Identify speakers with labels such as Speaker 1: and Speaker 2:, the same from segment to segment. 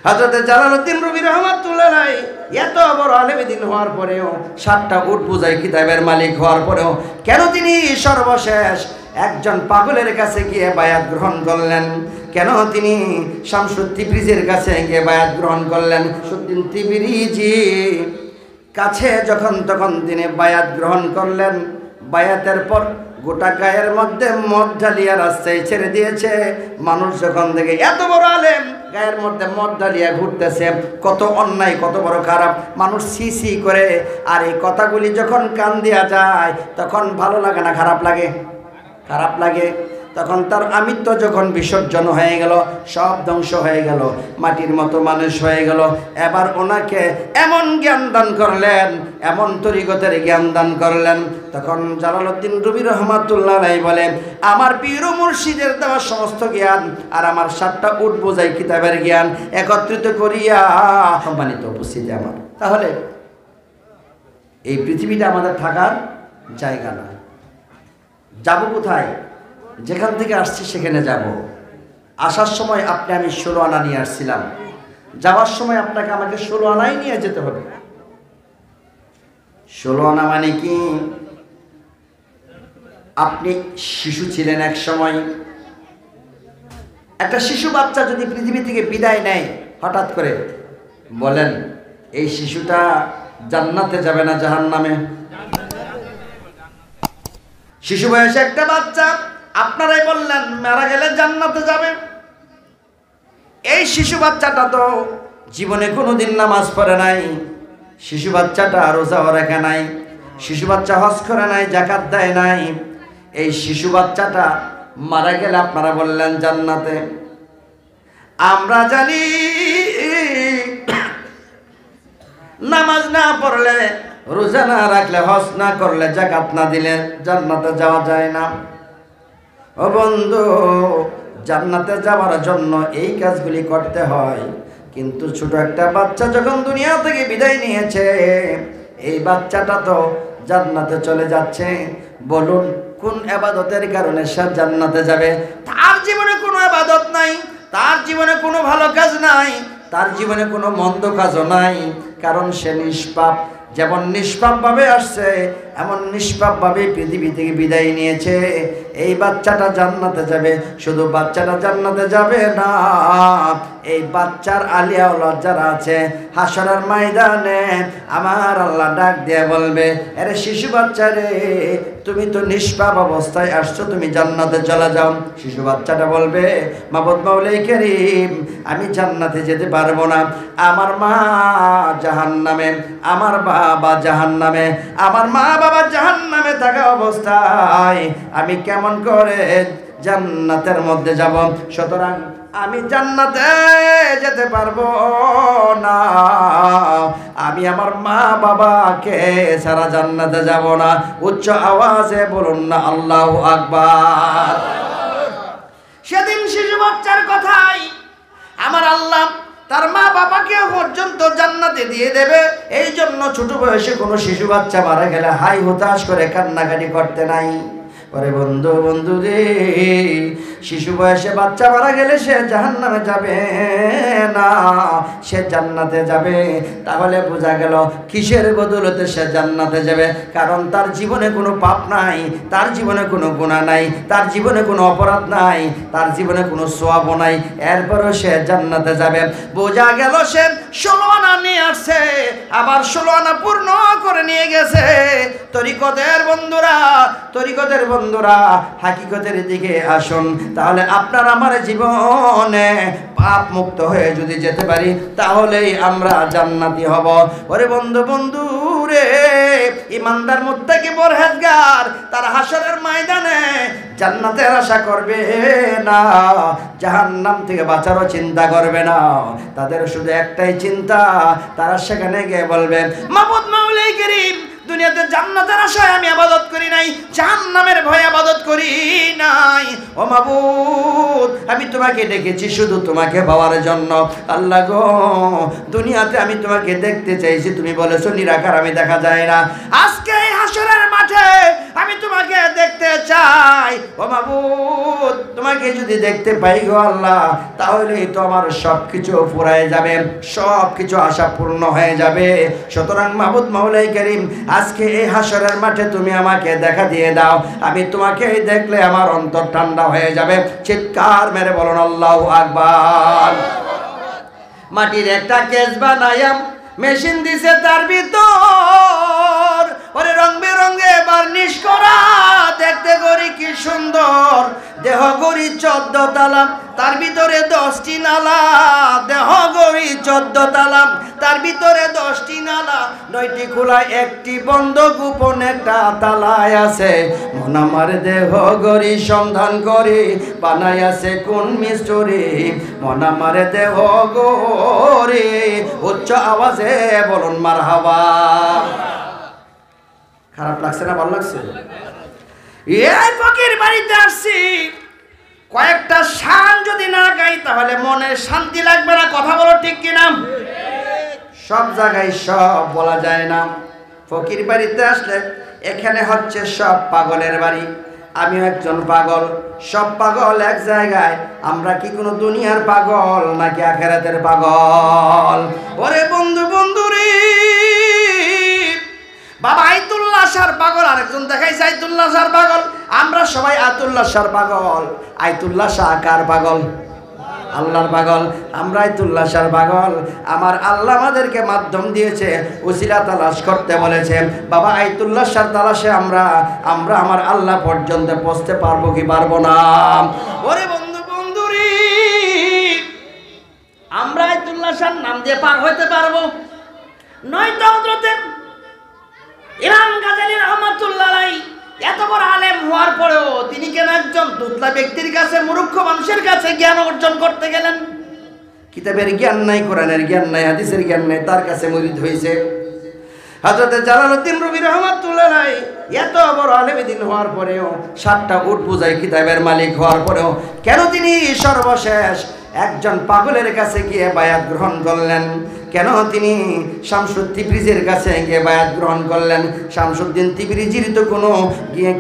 Speaker 1: হযরত Jalaluddin Rumi রাহমাতুল্লাহ আলাইহি এত বড় আলেম দ্বীন হওয়ার পরেও 7টা উট বোঝাই কিতাবের মালিক হওয়ার পরেও কেন তিনি সর্বশেষ একজন পাগলের কাছে গিয়ে বায়াত গ্রহণ করলেন? কেন তিনি শামসুদ তিবরিজির কাছে গিয়ে বায়াত গ্রহণ করলেন? শামসুদ্দিন তিবরিজি কাছে যখন তখন তিনি বায়াত গ্রহণ করলেন। বায়াতের পর গোটা গায়ের মধ্যে মদ ঢালিয়া রাস্তায় ছেড়ে দিয়েছে। মানুষ যখন দেখে এত বড় আলেম গায়ের মধ্যে মদ ঢালিয়া ঘুরতেছে, কত অন্যায়, কত বড় খারাপ, মানুষ সি সি করে। আর এই কথাগুলি যখন কান দিয়া যায় তখন ভালো লাগে না খারাপ লাগে? খারাপ লাগে। তখন তার আমিত্ব যখন বিসর্জন হয়ে গেল, সব ধ্বংস হয়ে গেল, মাটির মতো মানুষ হয়ে গেল। এবার ওনাকে এমন জ্ঞান দান করলেন, এমন তরিকতের জ্ঞান দান করলেন। তখন জালালউদ্দিন রুমি রাহমাতুল্লাহ আলাইহি বলে, আমার পীর ও মুর্শিদের দেওয়া সমস্ত জ্ঞান আর আমার 7টা উট বোঝাই কিতাবের জ্ঞান একত্রিত করিয়া, সম্মানিত উপস্থিতি আমার, তাহলে এই পৃথিবীটা আমাদের থাকার জায়গা না। যাব কোথায়? যেখান থেকে আসছি সেখানে যাব। আসার সময় আপনি আমি 16 আনা নিয়ে আসছিলাম, যাওয়ার সময় আপনাকে আমাকে 16 আনাই নিয়ে যেতে হবে। 16 আনা মানে কি? আপনি শিশু ছিলেন এক সময়। একটা শিশু বাচ্চা যদি পৃথিবী থেকে বিদায় নেয় হঠাৎ করে, বলেন এই শিশুটা জান্নাতে যাবে না জাহান্নামে? শিশু বয়সে একটা বাচ্চা আপনারাই বললেন মারা গেলে জান্নাতে যাবে। এই শিশু বাচ্চাটা তো জীবনে কোনোদিন নামাজ পড়ে নাই, শিশু বাচ্চাটা রোজাও রাখে নাই, শিশু বাচ্চা হজ করে নাই, যাকাত দেয় নাই। এই শিশু বাচ্চাটা মারা গেলে আপনারা বললেন জান্নাতে। আমরা জানি নামাজ না পড়লে, রোজা না রাখলে, হজ না করলে, যাকাত না দিলে জান্নাতে যাওয়া যায় না। ও বন্ধু, জান্নাতে যাওয়ার জন্য এই কাজগুলি করতে হয়। কিন্তু ছোট একটা বাচ্চা যখন দুনিয়া থেকে বিদায় নিয়েছে, এই বাচ্চাটা তো জান্নাতে চলে যাচ্ছে। বলুন কোন ইবাদতের কারণে সে জান্নাতে যাবে? তার জীবনে কোনো ইবাদত নাই, তার জীবনে কোনো ভালো কাজ নাই, তার জীবনে কোনো মন্দ কাজও নাই, কারণ সে নিষ্পাপ। যেমন নিষ্পাপভাবে আসছে এমন নিষ্পাপভাবে পৃথিবী থেকে বিদায় নিয়েছে। এই বাচ্চাটা জান্নাতে যাবে। শুধু বাচ্চাটা জান্নাতে যাবে না, এই বাচ্চার আলিয়া ওলাদ যারা আছে হাশরের ময়দানে আমার আল্লাহ ডাক দিয়ে বলবে, আরে শিশু বাচ্চা রে, তুমি তো নিষ্পাপ অবস্থায় আসছো, তুমি জান্নাতে চলে যাও। শিশু বাচ্চাটা বলবে, মাবুদ মাওলাই কারীম, আমি জান্নাতে যেতে পারবো না, আমার মা জাহান্নামে, আমার বাবা জাহান্নামে, আমার মা বাবা জাহান্নামে থাকা অবস্থায় আমি কেমন করে জান্নাতের মধ্যে যাব? সুতরাং আমি জান্নাতে যেতে পারবো না, আমি আমার মা বাবাকে ছাড়া জান্নাতে যাব না। উচ্চ আওয়াজে বলুন না আল্লাহু আকবার। সেদিন শিশু বাচ্চার কথাই আমার আল্লাহ তার মা বাবাকে পর্যন্ত জান্নাতে দিয়ে দেবে। এই জন্য ছোট বয়সে কোনো শিশু বাচ্চা মারা গেলে হাই হুতাশ করে কান্নাকাটি করতে নাই। ওরে বন্ধু, বন্ধু রে, শিশু বয়সে বাচ্চা মারা গেলে সে জাহান্নামে যাবে না, সে জান্নাতে যাবে। তাহলে বোঝা গেল কিসের বদৌলতে সে জান্নাতে যাবে? কারণ তার জীবনে কোনো পাপ নাই, তার জীবনে কোনো গুনাহ নাই, তার জীবনে কোনো অপরাধ নাই, তার জীবনে কোনো সওয়াব নাই, এরপরও সে জান্নাতে যাবে। বোঝা গেল সে 16 আনা নিয়ে আসছে, আবার 16 আনা পূর্ণ করে নিয়ে গেছে। তরিকতের বন্ধুরা, তরিকতের বন্ধুরা, হাকিকতের দিকে আসুন। তাহলে আপনার আমার জীবনে পাপ মুক্ত হয়ে যদি যেতে পারি তাহলেই আমরা জান্নাতি হব। ওরে বন্ধু, বন্ধু রে, ইমানদার মুত্তাকি পরহেজগার তার হাশরের ময়দানে জান্নাতের আশা করবে না, জাহান্নাম থেকে বাঁচারও চিন্তা করবে না। তাদের শুধু একটাই চিন্তা, তারা সেখানে গিয়ে বলবে, মাবুদ মাওলাই কারীম, দুনিয়াতে জান্নাতের আশায় আমি ইবাদত করি নাই, জাহান্নামের ভয়ে ইবাদত করি নাই। ও মাবুদ, আমি তোমাকে ডেকেছি শুধু তোমাকে পাওয়ার জন্য। আল্লাহ গো, দুনিয়াতে আমি তোমাকে দেখতে চাইছি, তুমি বলেছো নিরাকার, আমি দেখা যায় না। আজকে এই হাশরের মাঠে আমি তোমাকে দেখতে চাই। ও মাবুদ, তোমাকে যদি দেখতে পাই গো আল্লাহ, তাহলেই তো আমার সবকিছু ফুরায় যাবে, সবকিছু আশা পূর্ণ হয়ে যাবে। সুতরাং মাবুদ মাওলাই করিম, আজকে এই হাসরের মাঠে তুমি আমাকে দেখা দিয়ে দাও, আমি তোমাকে দেখলে আমার অন্তর ঠান্ডা হয়ে যাবে। চিৎকার মেরে বলুন আল্লাহু আকবার। মাটির একটা কেস বানায়াম, মেশিন দিছে তার ভিতর, ওরে রং বেরঙে বার্নিশ করা, দেখতে গড়ি কি সুন্দর। দেহ গড়ি 14 তালা, তার ভিতরে 10টি নালা। দেহ গড়ি 14 তালা, তার ভিতরে 10টি নালা, 9টি খোলা, 1টি বন্ধ, গোপন একটা তালায় আছে। মন আমার দেহ গড়ি সন্ধান করি, বানাই আছে কোন মিস্ত্রি। মন আমার দেহ গড়ি, উচ্চ আওয়াজে বলুন মারহাবা। খারাপ লাগছে না ভালো লাগছে? এই ফকির বাড়িতে আসছি, কয়েকটা শান যদি না গাই তাহলে মনে শান্তি লাগবে না। কথা বলো ঠিক কিনা? সব জায়গায় সব বলা যায় না। ফকির বাড়িতে আসলে এখানে হচ্ছে সব পাগলের বাড়ি। আমিও একজন পাগল, সব পাগল এক জায়গায়। আমরা কি কোনো দুনিয়ার পাগল নাকি আখেরাতের পাগল? ওরে বন্ধু বন্ধুরে, বাবা আইতুল্লাহ শাহর পাগল, আরেকজন দেখাইছে আইতুল্লাহ শাহর পাগল। আমরা সবাই আইতুল্লাহ শাহর পাগল। আইতুল্লাহ শাহ কার পাগল? আল্লাহর পাগল। আমরা আইতুল্লাহ শাহর পাগল। আমার আল্লাহ আমাদেরকে মাধ্যম দিয়েছে, উসিলা তালাশ করতে বলেছে। বাবা আইতুল্লাহ শাহর তালাশে আমরা আমার আল্লাহ পর্যন্ত পৌঁছতে পারবো কি পারবো না? ওরে বন্ধু বন্ধুরে, আমরা আইতুল্লাহ শাহর নাম দিয়ে পার হইতে পারবো? নয়তো হযরতে ইমাম গাজ্জালী রাহমাতুল্লাহ আলাইহি এত বড় আলেম হওয়ার পরেও তিনি কেন একজন দুতলা ব্যক্তির কাছে, মূর্খ মানুষের কাছে জ্ঞান অর্জন করতে গেলেন? কিতাবের জ্ঞান নাই, কোরআনের জ্ঞান নাই, হাদিসের জ্ঞান নাই, তার কাছে মুরিদ হয়েছে। হযরত জালালউদ্দিন রুমি রাহমাতুল্লাহ আলাইহি এত বড় আলেম দিন হওয়ার পরেও, 7টা উট পূজায় কিতাবের মালিক হওয়ার পরেও কেন তিনি সর্বশেষ একজন পাগলের কাছে গিয়ে বায়াত গ্রহণ করলেন? কেন তিনি শামসুদ্দিন তিবরিজির কাছে গিয়ে বায়াত গ্রহণ করলেন? শামসুদ্দিন তিবরিজির তো কোনো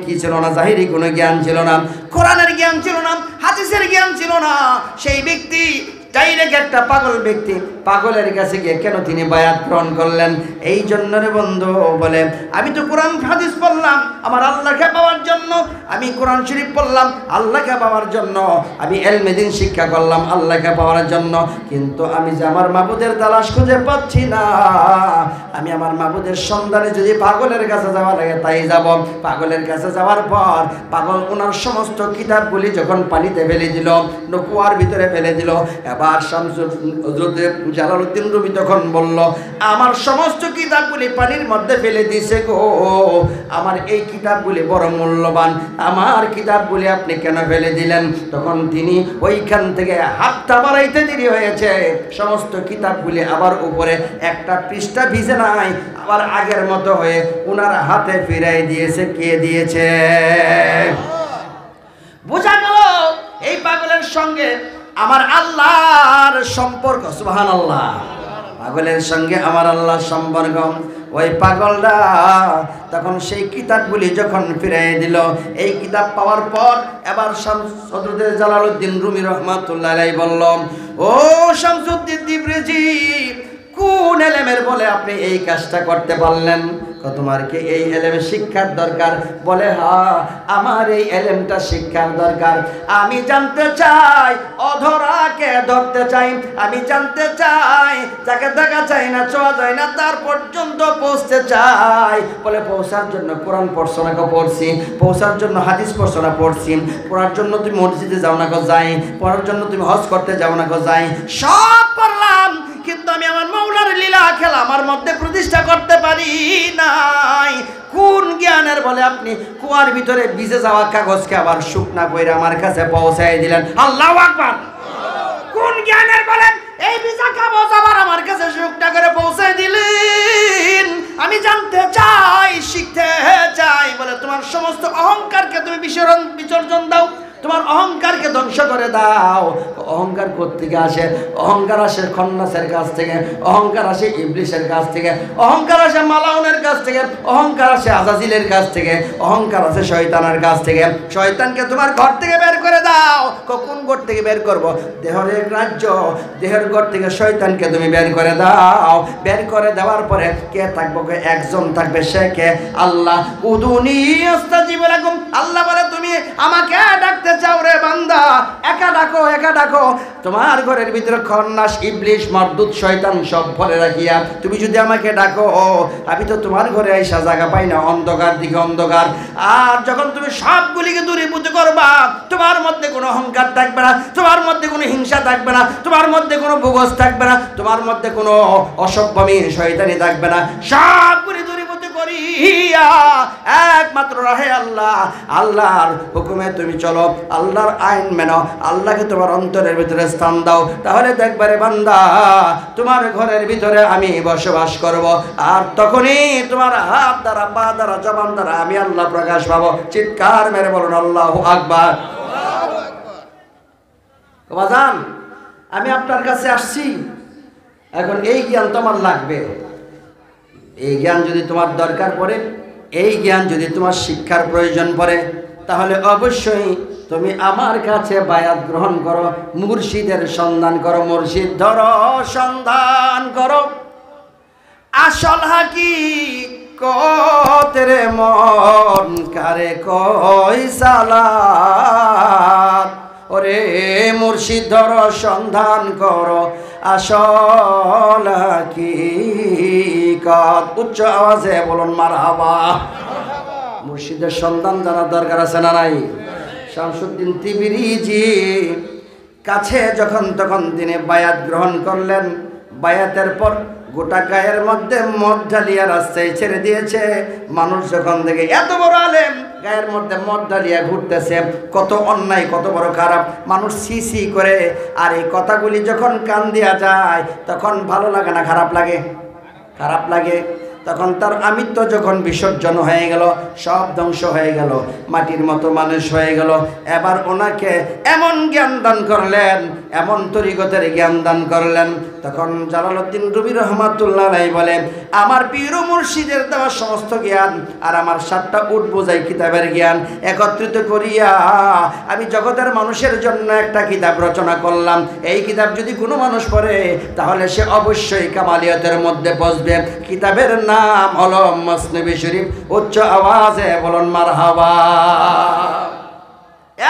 Speaker 1: কি ছিল না, জাহিরি কোনো জ্ঞান ছিল না, কোরআনের জ্ঞান ছিল না, হাদিসের জ্ঞান ছিল না। সেই ব্যক্তি ডাইরেক্ট একটা পাগল ব্যক্তি, পাগলের কাছে গিয়ে কেন তিনি বায়াত গ্রহণ করলেন? এই জন্য রে বন্ধু বলে, আমি তো কোরআন হাদিস পড়লাম আমার আল্লাহকে পাওয়ার জন্য, আমি কোরআন শরীফ পড়লাম আল্লাহকে পাওয়ার জন্য, আমি ইলমে দ্বীন শিক্ষা করলাম আল্লাহকে পাওয়ার জন্য, কিন্তু আমি যে আমার মাবুদের তালাশ খুঁজে পাচ্ছি না। আমি আমার মাবুদের সন্ধানে যদি পাগলের কাছে যাওয়া লাগে তাই যাব। পাগলের কাছে যাওয়ার পর পাগল ওনার সমস্ত কিতাবগুলি যখন পানিতে ফেলে দিল, কুয়ার ভিতরে ফেলে দিল, এবার জালালউদ্দিন রুমি তখন বলল, আমার সমস্ত কিতাবগুলি পানির মধ্যে ফেলে দিছে গো, আমার এই কিতাবগুলি বড় মূল্যবান, আমার কিতাবগুলি আপনি কেন ফেলে দিলেন? তখন তিনি ওইখান থেকে হাতটা বাড়াইতে দেরি হয়েছে, সমস্ত কিতাবগুলি আবার উপরে একটা পৃষ্ঠা ভিজে নাই, আবার আগের মতো হয়ে ওনার হাতে ফিরাই দিয়েছে। কে দিয়েছে? বোঝা গেল এই পাগলের সঙ্গে আমার আল্লাহর সম্পর্ক। সুবহানাল্লাহ। পাগলের সঙ্গে আমার আল্লাহর সম্পর্ক। ওই পাগলরা তখন সেই কিতাবগুলি যখন ফিরিয়ে দিল, এই কিতাব পাওয়ার পর এবার হযরত জালালউদ্দিন রুমি রাহমাতুল্লাহ আলাইহি বলল, ও শামসুদ্দিন তিবরিজি, কোন এলেমের বলে আপনি এই কাজটা করতে পারলেন? তোমার কি এই এলেমের শিক্ষার দরকার? বলে হ্যাঁ, আমার এই এলেমটা শিক্ষার দরকার। আমি জানতে চাই অধরাকে ধরতে চাই, আমি জানতে চাই যাকে দেখা চাই না, ছোঁয়া যায় না, তার পর্যন্ত পৌঁছতে চাই। বলে পৌঁছার জন্য কোরআন পড়ছো না? পড়ছি। পৌঁছার জন্য হাদিস পড়ছো না? পড়ছি। পড়ার জন্য তুমি মসজিদে যাও না? যাই। পড়ার জন্য তুমি হজ করতে যাও না? যাই। সব পড়লাম, কিন্তু আমি আমার মাওলার লীলা খেলা আমার মধ্যে প্রতিষ্ঠা করতে পারি নাই। কোন জ্ঞানের বলে আপনি কুয়ার ভিতরে ভিজে যাওয়া কাগজকে আবার শুকনা কইরা আমার কাছে পৌঁছাই দিলেন? আল্লাহু আকবার। কোন জ্ঞানের বলেন এই ভিজা কাগজ আবার আমার কাছে শুকনা করে পৌঁছাই দিলেন? আমি জানতে চাই, শিখতে চাই। বলে তোমার সমস্ত অহংকারকে তুমি বিসর্জন দাও, তোমার তোমার অহংকারকে ধ্বংস করে দাও। অহংকার কোত্থেকে আসে? অহংকার আসে খন্নাসের কাছ থেকে, অহংকার আসে ইবলিসের কাছ থেকে, অহংকার আসে মালাউনের কাছ থেকে, অহংকার আসে আজাজিলের কাছ থেকে, অহংকার আসে শয়তানের কাছ থেকে। শয়তানকে তোমার ঘর থেকে বের করে দাও। কোন ঘর থেকে বের করব? দেহের এক রাজ্য, দেহের ঘর থেকে শয়তানকে তুমি বের করে দাও। বের করে দেওয়ার পরে কে থাকবে? একজন থাকবে, সে কে? আল্লাহ। উদুনি আস্তাজিব লাকুম। আল্লাহ বলে তুমি আমাকে ডাকতে চাও রে বান্দা, একা ডাকো, একা ডাকো। তোমার ঘরের ভিতরে খন্নাস, ইবলিশ, মারদুদ, শয়তান সব ভরে রাখিয়া তুমি যদি আমাকে ডাকো, আমি তো তোমার ঘরে আইসা জায়গা পাই না, অন্ধকার দিকে অন্ধকার। আর যখন তুমি সবগুলিকে দূরীভূত করবা, তোমার মধ্যে কোনো অহংকার থাকবে না, তোমার মধ্যে কোনো হিংসা থাকবে না, তোমার মধ্যে কোনো বুগজ থাকবে না, তোমার মধ্যে কোনো অসভ্যমি শয়তানি থাকবে না। সবগুলি দূরীভূত করিয়া একমাত্র রাহে আল্লাহ, আল্লাহর হুকুমে তুমি চলো, আল্লাহর আইন মেনো, আল্লাহকে তোমার অন্তরের ভিতরে স্থান দাও। তাহলে দেখবারে বান্দা, তোমার ঘরের ভিতরে আমি বসবাস করব। আর তখনই তোমার হাত দ্বারা, পা দ্বারা, জবান দ্বারা আমি আল্লাহ প্রকাশ পাবো। চিৎকার মেরে বলুন আল্লাহু আকবার। বাজান, আমি আপনার কাছে আসছি, এখন এই জ্ঞান তোমার লাগবে। এই জ্ঞান যদি তোমার দরকার পড়ে, এই জ্ঞান যদি তোমার শিক্ষার প্রয়োজন পড়ে, তাহলে অবশ্যই তুমি আমার কাছে বায়াত গ্রহণ করো, মুর্শিদের সন্ধান করো, মুর্শিদ ধরো, সন্ধান করো। আসল হাকিকত রে মন কারে কই সালাত, ওরে মুর্শিদ ধরো, সন্ধান করো, আসল হাকিকত। উচ্চ আওয়াজে বলুন মারহাবা। মুর্শিদের সন্ধান জানার দরকার আছে না নাই? শামসুদ্দিন তিবরিজি কাছে যখন তখন তিনি বায়াত গ্রহণ করলেন। বায়াতের পর গোটা গায়ের মধ্যে মদ ঢালিয়া রাস্তায় ছেড়ে দিয়েছে। মানুষ যখন দেখে এত বড় আলেম গায়ের মধ্যে মদ ঢালিয়া ঘুরতেছে, কত অন্যায়, কত বড় খারাপ, মানুষ সি সি করে। আর এই কথাগুলি যখন কান দিয়া যায়, তখন ভালো লাগে না খারাপ লাগে? খারাপ লাগে। তখন তার আমিত্ব যখন বিসর্জন হয়ে গেল, সব ধ্বংস হয়ে গেল, মাটির মতো মানুষ হয়ে গেল। এবার ওনাকে এমন জ্ঞান দান করলেন, এমন তরিকতের জ্ঞান দান করলেন। তখন জালালউদ্দিন রুমি রহমাতুল্লাহ আলাইহি বলে, আমার পীর ও মুর্শিদের দেওয়া সমস্ত জ্ঞান আর আমার 7টা উট বোঝাই কিতাবের জ্ঞান একত্রিত করিয়া আমি জগতের মানুষের জন্য একটা কিতাব রচনা করলাম। এই কিতাব যদি কোনো মানুষ পড়ে, তাহলে সে অবশ্যই কামালিয়তের মধ্যে বসবে। কিতাবের নাম হলো মসনবী শরীফ। উচ্চ আওয়াজে বলুন মারহাবা।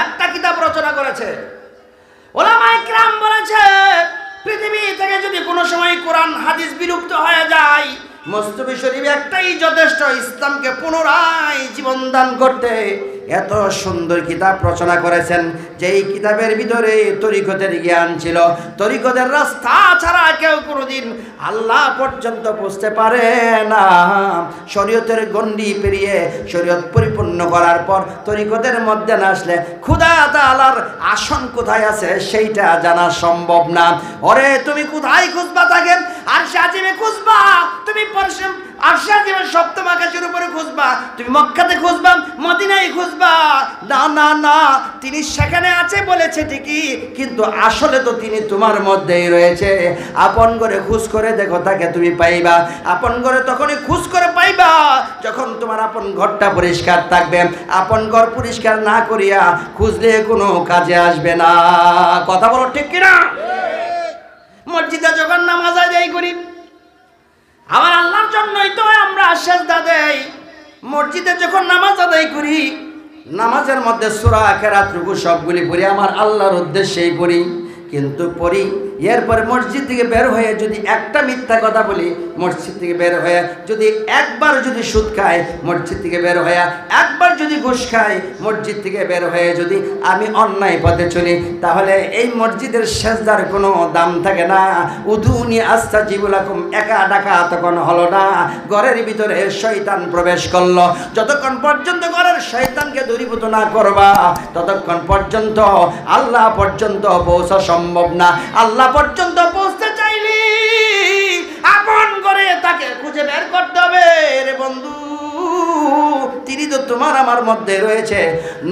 Speaker 1: একটা কিতাব রচনা করেছে। ওলামায়ে কিরাম বলেছে, পৃথিবী থেকে যদি কোনো সময় কোরআন হাদিস বিলুপ্ত হয়ে যায়, মসনবী শরীফ একটাই যথেষ্ট ইসলামকে পুনরায় জীবন দান করতে। এত সুন্দর কিতাব রচনা করেছেন, যেই কিতাবের ভিতরে তরিকতের জ্ঞান ছিল। তরিকতের রাস্তা ছাড়া কেউ কোনোদিন আল্লাহ পর্যন্ত বুঝতে পারে না। শরীয়তের গণ্ডি পেরিয়ে শরীয়ত পরিপূর্ণ করার পর তরিকতের মধ্যে না আসলে খোদা তাআলার আসন কোথায় আছে সেইটা জানা সম্ভব না। ওরে তুমি কোথায় খুঁজবা তাকে? আরশে আজিমে খুঁজবা, তুমি আরশে আজিমের সপ্তম আকাশের উপরে খুঁজবা, তুমি মক্কাতে খুঁজবা, মদিনায় খুঁজবা। না না না, তিনি সেখানে আছে বলেছে ঠিকই, কিন্তু আসলে তো তিনি তোমার মধ্যেই রয়েছে। আপন করে খুঁজ করে দেখো, তাকে তুমি পাইবা। আপন করে তখনই খুঁজ করে পাইবা যখন তোমার আপন ঘরটা পরিষ্কার থাকবে। আপন ঘর পরিষ্কার না করিয়া খুঁজলে কোনো কাজে আসবে না। কথা বলো ঠিক কিনা? মসজিদে যখন নামাজ আদায় করি, আমার আল্লাহর জন্যই তো আমরা সেজদা দেই। মসজিদে যখন নামাজ আদায় করি, নামাজের মধ্যে সূরা কেরাত, রুকু সবগুলি পড়ি, আমার আল্লাহর উদ্দেশ্যেই পড়ি। কিন্তু পড়ি, এরপরে মসজিদ থেকে বের হয়ে যদি একটা মিথ্যা কথা বলি, মসজিদ থেকে বের হয়ে যদি একবার যদি সুদ খাই, মসজিদ থেকে বের হয়ে একবার যদি ঘুষ খাই, মসজিদ থেকে বের হয়ে যদি আমি অন্যায় পথে চলি, তাহলে এই মসজিদের সেজদার কোনো দাম থাকে না। উদুনি আস্তাজিবু লাকুম, একা ডাকা তখন হলো না, ঘরের ভিতরে শয়তান প্রবেশ করলো। যতক্ষণ পর্যন্ত ঘরের শয়তানকে দূরীভূত না করবা, ততক্ষণ পর্যন্ত আল্লাহ পর্যন্ত পৌঁছা সম্ভব না। আল্লাহ পর্যন্ত পৌঁছতে চাইলি আপন করে তাকে খুঁজে বের করতে হবে রে বন্ধু। তিনি তো তোমার আমার মধ্যে রয়েছে,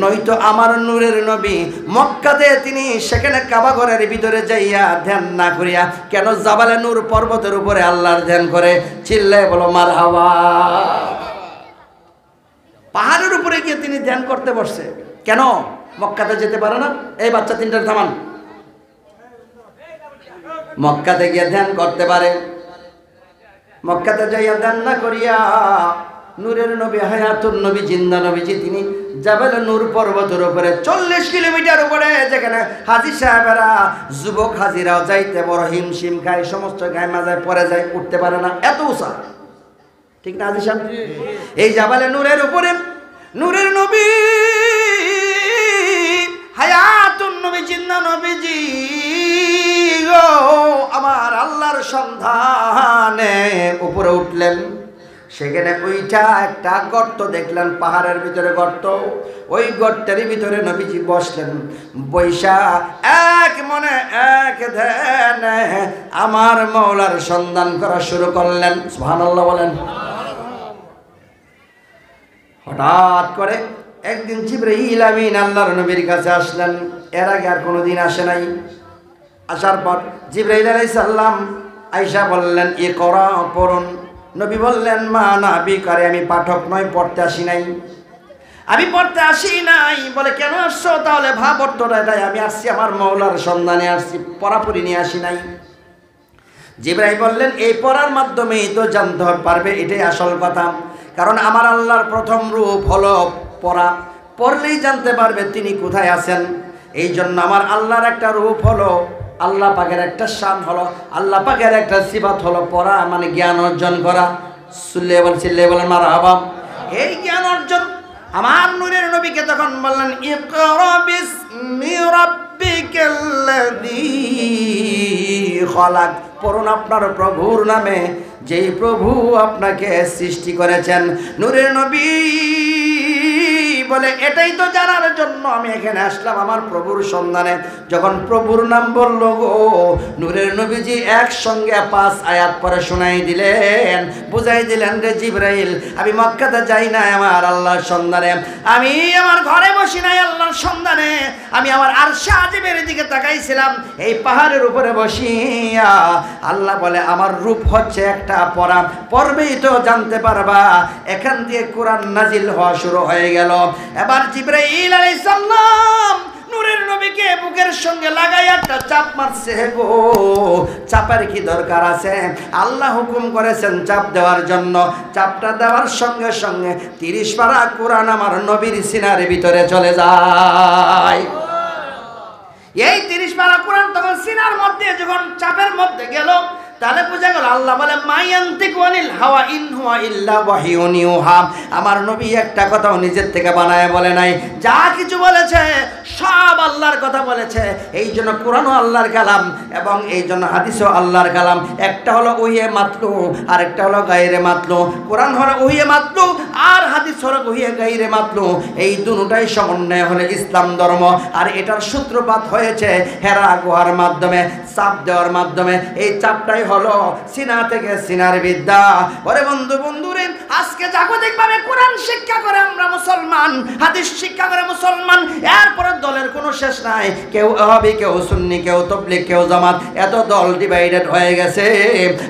Speaker 1: নয়তো আমার নূরের নবী মক্কাতে তিনি সেখানে কাবা ঘরের ভিতরে যাইয়া ধ্যান না করিয়া কেন জাবালে নূর পর্বতের উপরে আল্লাহর ধ্যান করে? চিল্লায় বলো মারহাবা। পাহাড়ের উপরে গিয়ে তিনি ধ্যান করতে বসছে, কেন মক্কাতে যেতে পারে না? এই বাচ্চা তিনটার থামান, মক্কাতে গিয়ে ধ্যান করতে পারে। মক্কাতে যাইয়া ধ্যান না করিয়া নূরের নবী হায়াতুন নবী জিন্দা নবীজি তিনি জাবালে নূর পর্বতের উপরে 40 কিলোমিটার উপরে, যেখানে হাজী সাহেবেরা যুবক হাজিরাও যাইতে বড় হিমশিম খায়, সমস্ত গায়ে মাজায় পরে যায়, উঠতে পারে না, এত উঁচা, ঠিক না হাজী সাহেব? এই জাবালে নূরের উপরে নূরের নবী হায়াতুন নবী জিন্দা নবীজি আমার আল্লাহর সন্ধানে উপরে উঠলেন। সেখানে ওইটা একটা গর্ত দেখলেন, পাহাড়ের ভিতরে গর্ত, ওই গর্তের ভিতরে নবীজি বসলেন। বৈশা এক মনে এক ধ্যানে আমার মওলার সন্ধান করা শুরু করলেন। সুবহানাল্লাহ বলেন। হঠাৎ করে একদিন জিবরাইল আমিন আল্লাহর নবীর কাছে আসলেন, এর আগে আর কোনোদিন আসে নাই। আসার পর জিবরাইল আলাইহিস সালাম আয়েশা বললেন ইকরা, পড়ুন। নবী বললেন মা নাবি করে, আমি পাঠক নয়, পড়তে আসি নাই, আমি পড়তে আসি নাই। বলে কেন আসছো? তাহলে ভাব অর্থটা এটাই, আমি আসছি আমার মওলার সন্ধানে আসছি, পড়াপড়ি নিয়ে আসি নাই। জিবরাইল বললেন এই পড়ার মাধ্যমেই তো জানতে পারবে, এটাই আসল কথা, কারণ আমার আল্লাহর প্রথম রূপ হলো পড়া, পড়লেই জানতে পারবে তিনি কোথায় আছেন। এই জন্য আমার আল্লাহর একটা রূপ হলো, আল্লাহ পাকের একটা শান হলো, আল্লাহ পাকের একটা সিফাত হলো পড়া, মানে জ্ঞান অর্জন করা। চিল্লে বলেন মারহাবা। এই জ্ঞান অর্জন আমার নূরের নবীকে তখন বললেন ইকরা বিসমি রাব্বিকাল্লাযী খালাক, পড়ুন আপনার প্রভুর নামে, যেই প্রভু আপনাকে সৃষ্টি করেছেন। নূরের নবী বলে এটাই তো জানার জন্য আমি এখানে আসলাম, আমার প্রভুর সন্ধানে। যখন প্রভুর নাম বলল গো, নূরের নবীজি একসঙ্গে 5 আয়াত পরে শোনাই দিলেন, বুঝাই দিলেন রে জিবরাইল, আমি মক্কাতে যাই না আমার আল্লাহর সন্ধানে, আমি আমার ঘরে বসি নাই আল্লাহর সন্ধানে, আমি আমার আরশে আজিমের দিকে তাকাইছিলাম, এই পাহাড়ের উপরে বসিয়া। আল্লাহ বলে আমার রূপ হচ্ছে একটা পড়া, পড়বেই তো জানতে পারবা। এখান দিয়ে কোরআন নাজিল হওয়া শুরু হয়ে গেল। এবার জিবরাইল আলাইহিস সালাম নূরের নবীকে বুকের সঙ্গে লাগাই একটা চাপ মারছে গো। চাপের কি দরকার আছে? আল্লাহ হুকুম করেছেন চাপ দেওয়ার জন্য। চাপটা দেওয়ার সঙ্গে সঙ্গে 30 পারা কোরআন আমার নবীর সিনার ভিতরে চলে যায়। এই 30 পারা কোরআন তখন সিনার মধ্যে যখন চাপের মধ্যে গেল, তাহলে বোঝা গেল আল্লাহ বলে মায়ান্তিকু আনিল হাওয়া ইন হুয়া ইল্লা ওয়াহিয়ুন ইউহা। আমার নবী একটা কথাও নিজের থেকে বানায় বলে নাই, যা কিছু বলেছে সব আল্লাহর কথা বলেছে। এই জন্য কোরআনও আল্লাহর কালাম এবং এই জন্য হাদিসও আল্লাহর কালাম। একটা হলো ওহিয়ে মাতলু, আর একটা হলো গায়রে মাতলু। কোরআন হলো ওহিয়ে মাতলু আর হাদিস হলো ওহিয়ে গায়রে মাতলু। এই দুটোটাই সমন্বয় হলো ইসলাম ধর্ম। আর এটার সূত্রপাত হয়েছে হেরা গুহার মাধ্যমে, চাপ দেওয়ার মাধ্যমে। এই চাপটাই হলো সিনা থেকে সিনার বিদ্যা। ওরে বন্ধুরে, আজকে জাগতিকভাবে কোরআন শিক্ষা করে আমরা মুসলমান, হাদিস শিক্ষা করে মুসলমান, এরপরে দলের কোনো শেষ নাই। কেউ ওয়াহাবি, কেউ সুন্নি, কেউ তাবলীগ, কেউ জামাত, এত দল ডিভাইডেড হয়ে গেছে।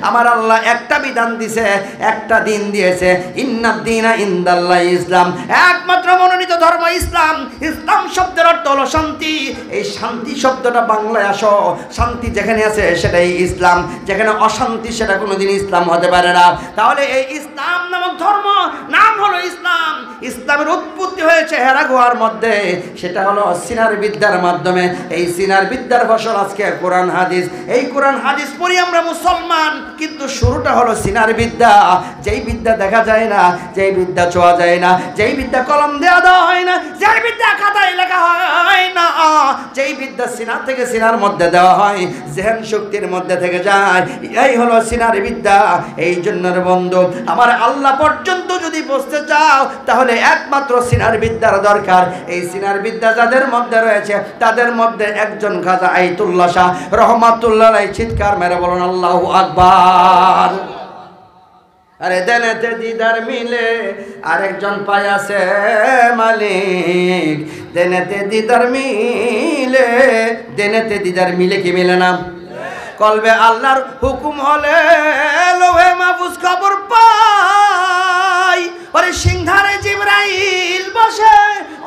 Speaker 1: আমার আল্লাহ একটা বিধান দিয়েছে, একটা দিন দিয়েছে, ইন্নাদ দীনা ইনদাল্লাহ ইসলাম, একমাত্র মনোনীত ধর্ম ইসলাম। ইসলাম শব্দের অর্থ হলো শান্তি। এই শান্তি শব্দটা বাংলায় আসো, শান্তি যেখানে আছে সেটাই ইসলাম, যেখানে অশান্তি সেটা কোনোদিন ইসলাম হতে পারে না। তাহলে এই ইসলাম নামক ধর্ম নাম হলো ইসলাম। ইসলামের উৎপত্তি হয়েছে হেরা গুহার মধ্যে, সেটা হলো সিনার বিদ্যার মাধ্যমে। এই সিনার বিদ্যার ফসল আজকে কোরআন হাদিস। এই কোরআন হাদিস পড়ি আমরা মুসলমান, কিন্তু শুরুটা হলো সিনার বিদ্যা। যেই বিদ্যা দেখা যায় না, যেই বিদ্যা ছোঁয়া যায় না, যেই বিদ্যা কলম দেওয়া হয় না, যেই বিদ্যা খাতায় লেখা হয় না, যেই বিদ্যা সিনা থেকে সিনার মধ্যে দেওয়া হয়, জেহেন শক্তির মধ্যে থেকে যায়, এই হলো সিনার বিদ্যা। এই জন্য বন্ধু আমার আল্লাহ পর্যন্ত যদি বসতে চাও, তাহলে একমাত্র সিনার বিদ্যার দরকার। এই সিনার বিদ্যা যাদের মধ্যে রয়েছে, তাদের মধ্যে একজন খাজা আইতুল্লাহ শাহ রহমাতুল্লাহ আলাইহি। চিৎকার মেরে বলুন আল্লাহু আকবার। আরে দেনেতে দিদার মিলে আরেকজন পায় আছে মালিক। দেনেতে দিদার মিলে, দেনেতে দিদার মিলে কি মিলে না? কলবে আল্লাহর হুকুম হলে লোহে মাহফুজ খবর পাই। ওরে সিংহারে জিবরাইল বসে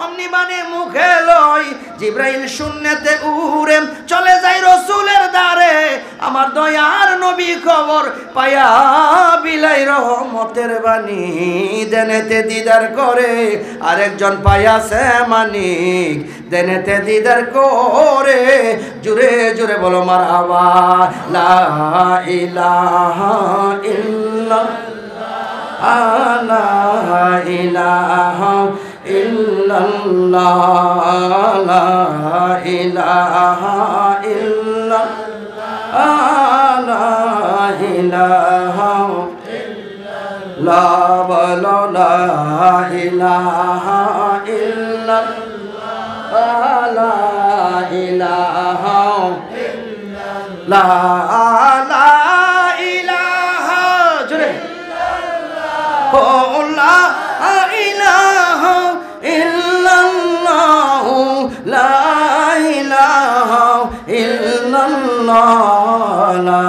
Speaker 1: অমনি বানে মুখে লয়। জিবরাইল শূন্যতে উড়ে চলে যায় রসুলের দ্বারে। আমার দয়ার নবী খবর পায়া বিলাই রহমতের বাণী। দেনেতে দিদার করে আরেকজন পায়াছে মানিক। দেনেতে দিদার করে জুড়ে জুড়ে বলো মারহাবা। লা ইলাহা ইল্লাল্লাহ, লা ইলাহা ইল্লাল্লাহ, লা ইলাহা ইল্লাল্লাহ, লা ইলাহা ইল্লাল্লাহ, বলো লা ইলাহা ইল্লাল্লাহ, লা ইলাহা লা ইলাহা জোরে ও লা ইলাহা ইল্লাল্লাহ, লা ইলাহা ইল্লাল্লাহ, লা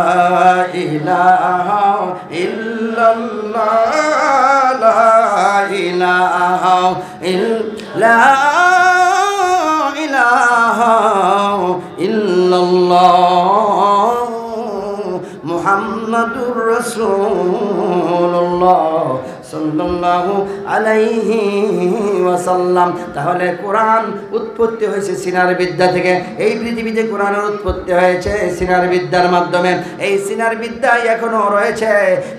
Speaker 1: ইলাহা ইল্লাল্লাহ, লা ইলাহা ইল্লাল্লাহ, মুহাম্মাদুর রাসূলুল্লাহ সাল্লাল্লাহু আলাইহি ওয়াসাল্লাম। তাহলে কোরআন উৎপত্তি হয়েছে সিনার বিদ্যা থেকে। এই পৃথিবীতে কোরআনের উৎপত্তি হয়েছে সিনার বিদ্যার মাধ্যমে। এই সিনার বিদ্যা এখনো রয়েছে,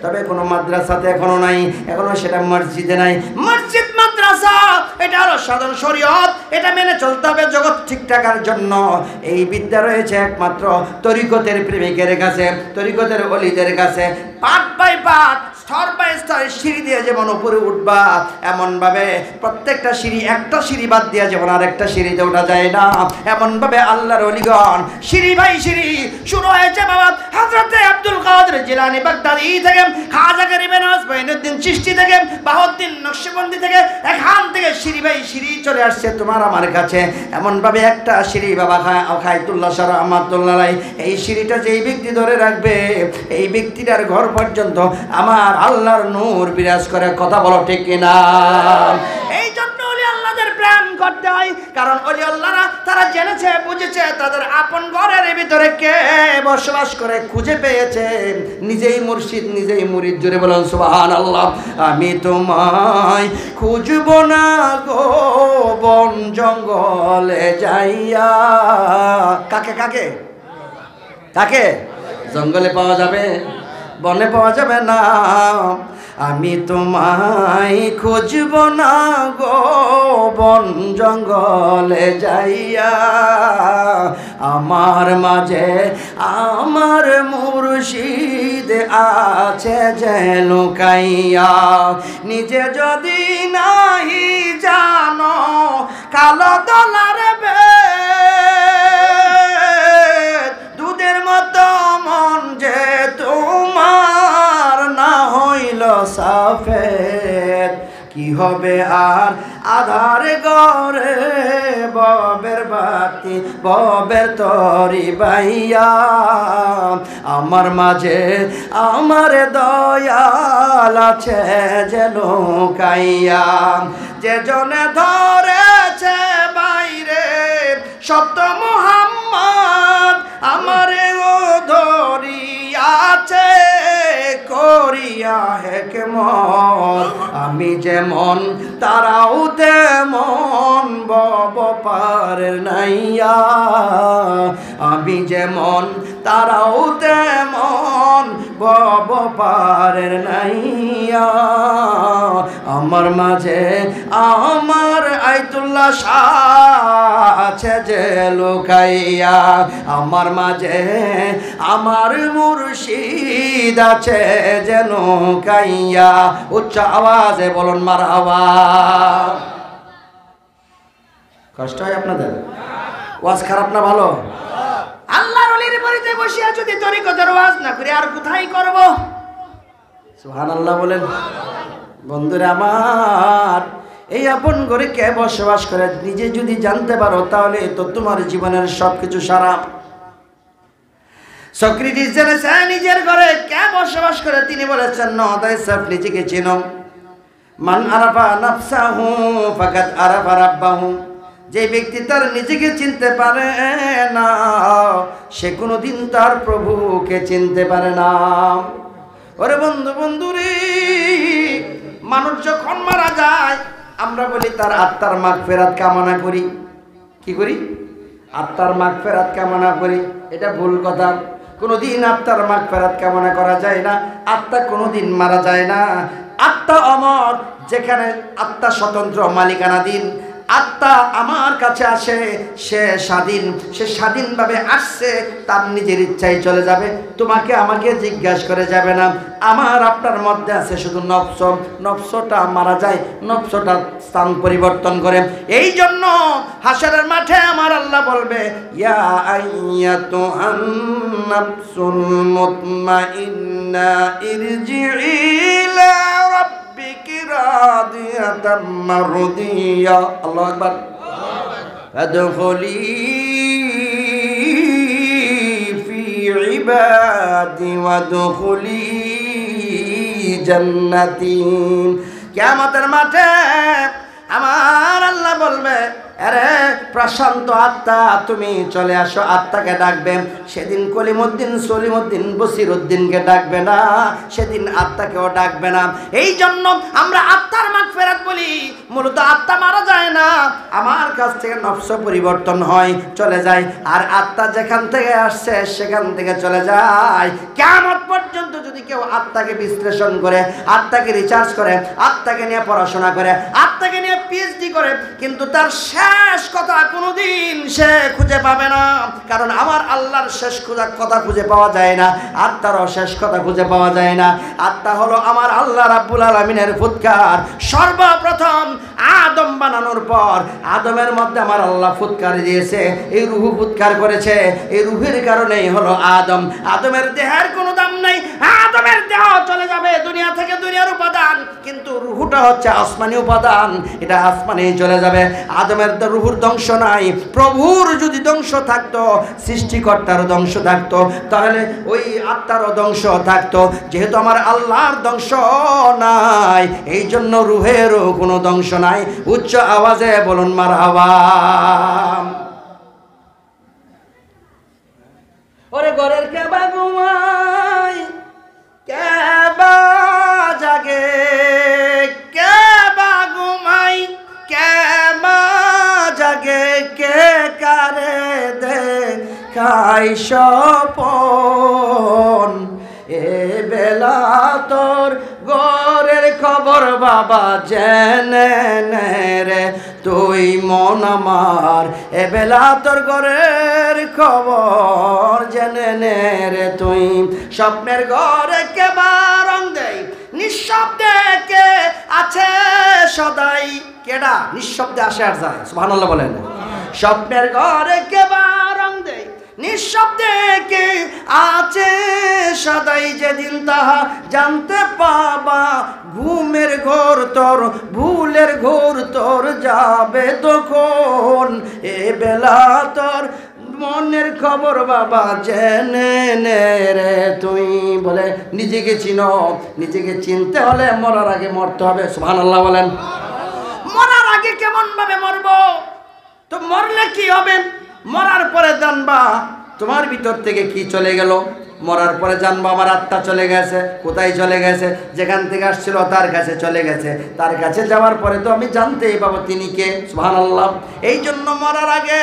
Speaker 1: তবে কোনো মাদ্রাসাতে এখনো নাই, এখনো সেটা মসজিদে নাই। মসজিদ মাদ্রাসা এটা হলো সাধারণ শরীয়ত, এটা মেনে চলতে হবে জগৎ ঠিক থাকার জন্য। এই বিদ্যা রয়েছে একমাত্র তরিকতের প্রেমিকের কাছে, তরিকতের ওলিদের কাছে। পার্ট বাই পার্ট, স্তর বাই স্তর সিঁড়ি দিয়ে যেমন উপরে উঠবা, এমন ভাবে প্রত্যেকটা সিঁড়ি, একটা সিঁড়ি বাদ দিয়ে যেমন আরেকটা সিঁড়িতে ওঠা যায় না, এমন ভাবে আল্লাহর ওলিগণ সিঁড়ি বাই সিঁড়ি শুরু হয়েছে বাবা হযরতে আব্দুল কাদের জিলানী বাগদাদি থেকে, খাজা গরিব নওয়াজ মঈনুদ্দিন চিশতি থেকে, বাহাউদ্দিন নকশবন্দি থেকে, এখান থেকে সিঁড়ি বাই সিঁড়ি চলে আসছে তোমার আমার কাছে। এমন ভাবে একটা সিঁড়ি বাবা খায়তুল্লাহ শাহ রাহমাতুল্লাহ আলাইহি, এই সিঁড়িটা যেই ব্যক্তি ধরে রাখবে এই ব্যক্তিটার ঘর পর্যন্ত আমার আল্লাহর নূর বিরাজ করে। কথা বলো ঠিক কিনা? এই জন্য ওলি আল্লাহদের প্রেম করতে হয়, কারণ ওলি আল্লাহরা তারা জেনেছে বুঝেছে তাদের আপন ঘরের ভিতরে কে বসবাস করে, খুঁজে পেয়েছে নিজেই মুর্শিদ নিজেই মুরিদ। জোরে বলুন সুবহানাল্লাহ। আমি তোমায় খুঁজব না গো বন জঙ্গলে যাইয়া। কাকে কাকে কাকে? জঙ্গলে পাওয়া যাবে, বনে পাওয়া যাবে না। আমি তোমায় খুঁজব না গো বন জঙ্গলে যাইয়া। আমার মাঝে আমার মুর্শিদ আছে যে লুকাইয়া। নিজে যদি নাহি জানো কালো দলার বেদ, দুধের মতো মন যে তোমার না হইল সাফেদ, কি হবে আর আধার গরে ববের বাতি ববের তরি বাইয়া। আমার মাঝে আমার দয়াল আছে যে লুকাইয়া। যে জনে ধরেছে বাইরে সত্য মুহাম্মদ, আমারে ও ধরিয়াছে করিয়া হেকমত। আমি যেমন তারাও তেমন বব পারের নাইয়া। আমি যেমন তারাও তেমন বব পারের নাইয়া। আমার মাঝে আমার আইতুল্লাহ শাহ আছে যে লুকাইয়া। আমার মাঝে আমার মুর্শিদ আছে যে লুকাইয়া। উচ্চ আওয়াজে বলুন মারহাবা। কষ্ট হয় আপনাদের? ওয়াজ খারাপ না ভালো? আল্লাহর ওলির বাড়িতে বসিয়া যদি তরিকতের ওয়াজ না করি আর কোথায় করব? সুবহানাল্লাহ বলেন। বন্ধুরা আমার, এই আপন ঘরে কে বসবাস করে নিজে যদি জানতে পারো তাহলে তো তোমার জীবনের সবকিছু সারা। সক্রেটিস জেনেছে নিজের ঘরে কে বসবাস করে, তিনি বলেছেন নো দ্য সেলফ, নিজেকে চিনো। মান আরাফা নাফসাহু ফাকাদ আরাফা রাব্বাহু, যে ব্যক্তি তার নিজেকে চিনতে পারে না সে কোনোদিন তার প্রভুকে চিনতে পারে না। ওরে বন্ধু, বন্ধুরে, মানুষ যখন মারা যায় আমরা বলি তার আত্মার মাগফিরাত কামনা করি। কি করি? আত্মার মাগফিরাত কামনা করি। এটা ভুল কথা। কোনোদিন আত্মার মাগফিরাত কামনা করা যায় না। আত্মা কোনোদিন মারা যায় না। আত্মা অমর, যেখানে আত্মা স্বতন্ত্র মালিকানাধীন। আত্মা আমার কাছে আসে, সে স্বাধীন, সে স্বাধীনভাবে আসছে, তার নিজের ইচ্ছায় চলে যাবে, তোমাকে আমাকে জিজ্ঞাসা করে যাবে না। আমার আপনার মধ্যে আছে শুধু নফস, নফসটা মারা যায়, নফসটা স্থান পরিবর্তন করে। এই জন্য হাসরের মাঠে আমার আল্লাহ বলবে ইয়া আইয়াতুহান নাফসুল মুতমাইন্না ইরজিই ইলা রাব্বিকি রাদিয়াতাম মারদিয়া। আল্লাহু আকবার। ফাদখুলি ফি ইবাদি ওয়াদখুলি জান্নাতি। কিয়ামতের মাঠে আমার আল্লাহ বলবে আরে প্রশান্ত আত্মা তুমি চলে আসো। আত্মাকে ডাকবে। সেদিন কলিমুদ্দিন, সলিমুদ্দিন, বসিরউদ্দিনকে ডাকবে না, সেদিন আত্মাকেও ডাকবে না। এই জন্য আমরা আত্মার মাগফিরাত বলি। মূলত আত্মা মারা যায় না, আমার কাছ থেকে নফস পরিবর্তন হয়, চলে যায়। আর আত্মা যেখান থেকে আসছে সেখান থেকে চলে যায়। কিয়ামত পর্যন্ত যদি কেউ আত্মাকে বিশ্লেষণ করে, আত্মাকে রিসার্চ করে, আত্মাকে নিয়ে পড়াশোনা করে, আত্মাকে নিয়ে পিএইচডি করে, কিন্তু তার শেষ কথা কোনোদিন সে খুঁজে পাবে না। কারণ আমার আল্লাহর শেষ কথা খুঁজে পাওয়া যায় না, আত্মারও শেষ কথা খুঁজে পাওয়া যায় না। আত্মা হলো আমার আল্লাহ রাব্বুল আলামিনের ফুৎকার। সর্বপ্রথম আদম বানানোর পর আদমের মধ্যে আমার আল্লাহ ফুৎকার দিয়েছে, এই রুহু ফুৎকার করেছে। এই রুহের কারণেই হলো আদম। আদমের দেহের কোনো দাম নাই, আদমের দেহ চলে যাবে দুনিয়া থেকে, দুনিয়ার উপাদান, কিন্তু রুহুটা হচ্ছে আসমানি উপাদান, এটা আসমানে চলে যাবে। আদমের রুহুর ধ্বংস নাই। প্রভুর যদি ধ্বংস থাকতো, সৃষ্টিকর্তার ধ্বংস থাকতো, তাহলে ওই আত্মারও ধ্বংস থাকতো। যেহেতু আমার আল্লাহর ধ্বংস নাই, এই জন্য রুহেরও কোনো ধ্বংস নাই। উচ্চ আওয়াজে বলুন মারহাবা। ওরে ঘরের কেবা ঘুমাই, কেবা জাগে, কেবা ঘুমাই, কেবা জাগে, কে কারে দেখাই স্বপন। এ বেলা তোর ঘরের খবর বাবা জেনে নে রে তুই মন আমার। এ বেলা তোর ঘরের খবর জেনে নে রে তুই। স্বপ্নের ঘরে কেবা রং দেই, নিঃশব্দে কে আছে সদাই। কেডা নিঃশব্দে আসে আর যায়? সুবহানাল্লাহ বলেন। স্বপ্নের ঘরে কেবা রং দেই, নিঃশব্দে কে আছে সদাই। যেদিন তাহা জানতে পাবা, ঘুমের ঘোর তোর, ভুলের ঘোর তোর যাবে তখন। এ বেলা তোর মনের খবর বাবা জেনে নে রে তুই। বলে নিজেকে চিনো। নিজেকে চিনতে হলে মরার আগে মরতে হবে। সুবহানাল্লাহ বলেন। মরার আগে কেমন ভাবে মরবো? তো মরলে কি হবে? মরার পরে জানবা তোমার ভিতর থেকে কি চলে গেল। মরার পরে জানবো আমার আত্মা চলে গেছে। কোথায় চলে গেছে? যেখান থেকে আসছিল তার কাছে চলে গেছে। তার কাছে যাওয়ার পরে তো আমি জানতেই পাবো তিনি কে। সুবহানাল্লাহ। এই জন্য মরার আগে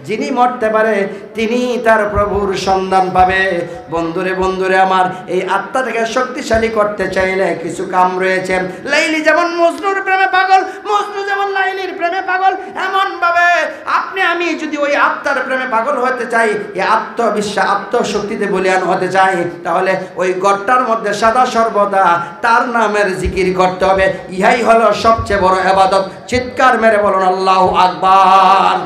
Speaker 1: যিনি মরতে পারে তিনি তার প্রভুর সন্ধান পাবে। বন্ধুরে, বন্ধুরে আমার, এই আত্মাটাকে শক্তিশালী করতে চাইলে কিছু কাম রয়েছে। লাইলি যেমন মজনুর প্রেমে পাগল, মজনু যেমন লাইলির প্রেমে পাগল, এমন ভাবে আপনি আমি যদি ওই আত্মার প্রেমে পাগল হতে চাই, এই আত্মবিশ্বাস, আত্মশক্তিতে বলিয়ান হতে চাই, তাহলে ওই গড়টার মধ্যে সদা সর্বদা তার নামের জিকির করতে হবে। ইহাই হলো সবচেয়ে বড় ইবাদত। চিৎকার মেরে বলুন আল্লাহু আকবার।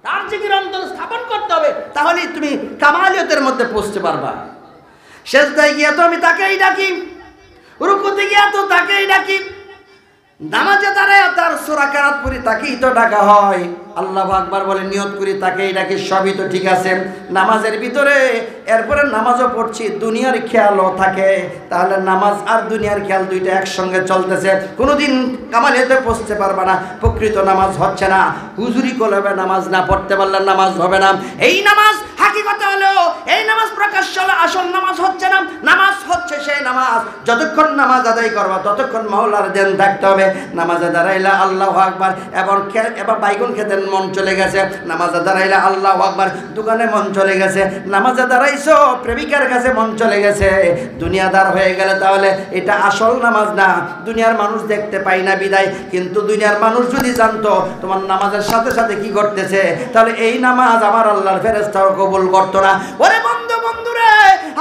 Speaker 1: তার জিকির অন্তর স্থাপন করতে হবে, তাহলেই তুমি কামালিয়তের মধ্যে পৌঁছতে পারবা। সেজদায় গিয়ে তো আমি তাকেই ডাকি, রুকুতে গিয়ে তো তাকেই ডাকি, নামাজে দাঁড়ায় তার সূরা কেরাত পড়ি তাকেই তো ডাকা হয়। আল্লাহু আকবার বলে নিয়ত করি তাকেই ডাকি, সবই তো ঠিক আছে নামাজের ভিতরে। এরপরে নামাজও পড়ছি, দুনিয়ার খেয়ালও থাকে, তাহলে নামাজ আর দুনিয়ার খেয়াল দুইটা একসঙ্গে চলতেছে, কোনোদিন কামালিয়াতে পৌঁছতে পারবে না, প্রকৃত নামাজ হচ্ছে না। হুজুরি করলে নামাজ না পড়তে পারলে নামাজ হবে না। এই নামাজ হাকিকতে হলো, এই নামাজ প্রকাশ্য হলো, আসল নামাজ হচ্ছে না। নামাজ হচ্ছে সেই নামাজ, যতক্ষণ নামাজ আদায় করবা ততক্ষণ মাওলার দেন থাকতে হবে। নামাজে দাঁড়াইলা আল্লাহু আকবার, এবার বাইগুন খেতে মন চলে গেছে, নামাজে দাঁড়াইলা আল্লাহু আকবার, দোকানে মন চলে গেছে, নামাজে দাঁড়াইছো প্রেমিকার কাছে মন চলে গেছে, দুনিয়াদার হয়ে গেলে তাহলে এটা আসল নামাজ না। দুনিয়ার মানুষ দেখতে পাই না বিদায়, কিন্তু দুনিয়ার মানুষ যদি জানতো তোমার নামাজের সাথে সাথে কি করতেছে, তাহলে এই নামাজ আমার আল্লাহর ফেরেশতাও কবুল করতো না। ওরে বন্ধুরে,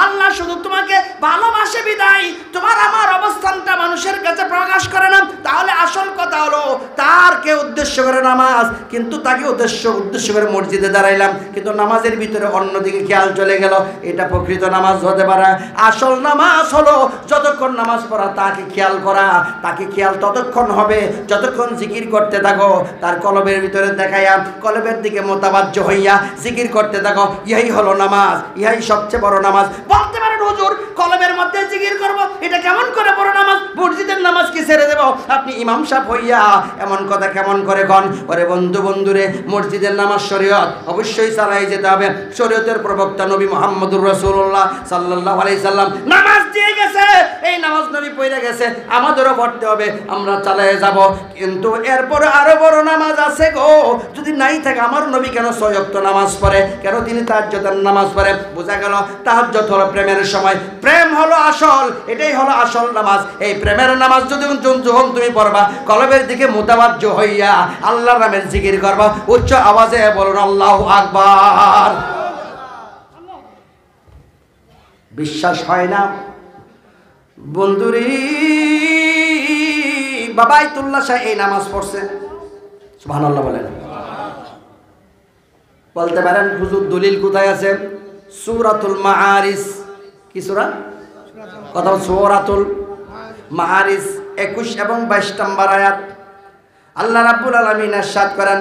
Speaker 1: আল্লাহ শুধু তোমাকে ভালোবাসে বিদায় তোমার আমার অবস্থানটা মানুষের কাছে প্রকাশ করে না। তাহলে আসল কথা হলো তারকে উদ্দেশ্য করে নামাজ, কিন্তু তাকে উদ্দেশ্য করে মসজিদে দাঁড়াইলাম, কিন্তু নামাজের ভিতরে অন্যদিকে খেয়াল চলে গেল, এটা প্রকৃত নামাজ হতে পারে। আসল নামাজ হলো যতক্ষণ নামাজ পড়া তাকে খেয়াল করা, তাকে খেয়াল ততক্ষণ হবে যতক্ষণ জিকির করতে থাকো, তার কলবের ভিতরে দেখাইয়া কলবের দিকে মোতাবাজ্জ হইয়া জিকির করতে থাকো, ইহাই হলো নামাজ, ইহাই সবচেয়ে বড় নামাজ। বলতে পারেন হুজুর কলবের মধ্যে জিকির করব, এটা কেমন করে বড় নামাজ? মসজিদের নামাজ কি ছেড়ে দেব? আপনি ইমাম সাহেব হইয়া এমন কথা কেমন করে কন? ওরে বন্ধুরে, মসজিদের নামাজ শরীয়ত, অবশ্যই চালাই যেতে হবে। শরীয়তের প্রবক্তা নবী মুহাম্মদুর রাসূলুল্লাহ সাল্লাল্লাহু আলাইহি সাল্লাম নামাজ দিয়ে গেছে, এই নামাজ নবী পড়ে গেছে, আমাদেরও পড়তে হবে, আমরা চালিয়ে যাব। কিন্তু এরপরে আরো বড় নামাজ আছে গো, যদি নাই থাকে আমার নবী কেন 6 ওয়াক্ত নামাজ পড়ে, কেন তিনি তাহাজ্জুদের নামাজ পড়ে? বোঝা গেল তাহাজ্জুদ হলো প্রেমের সময়, প্রেম হলো আসল, এটাই হলো আসল নামাজ। এই প্রেমের নামাজ যদি যখন তুমি পড়বা কলবের দিকে মোতাবাজ্জ হইয়া আল্লাহর নামের জিকির করবা, উচ্চ আওয়াজে বলুন আল্লাহু আকবার। বিশ্বাস হয় না বন্ধুরি? বাবা আইতুল্লাহ শাহ এই নামাজ পড়ছে, সুবহানাল্লাহ বলেন। বলতে পারেন হুজুর দলিল কোথায় আছে? সূরাতুল মাআরিজ। কি সূরা? কথা সূরাতুল মাআরিজ 21 এবং 22 নম্বর আয়াত। আল্লাহ রাব্বুল আলামিন ইরশাদ করেন,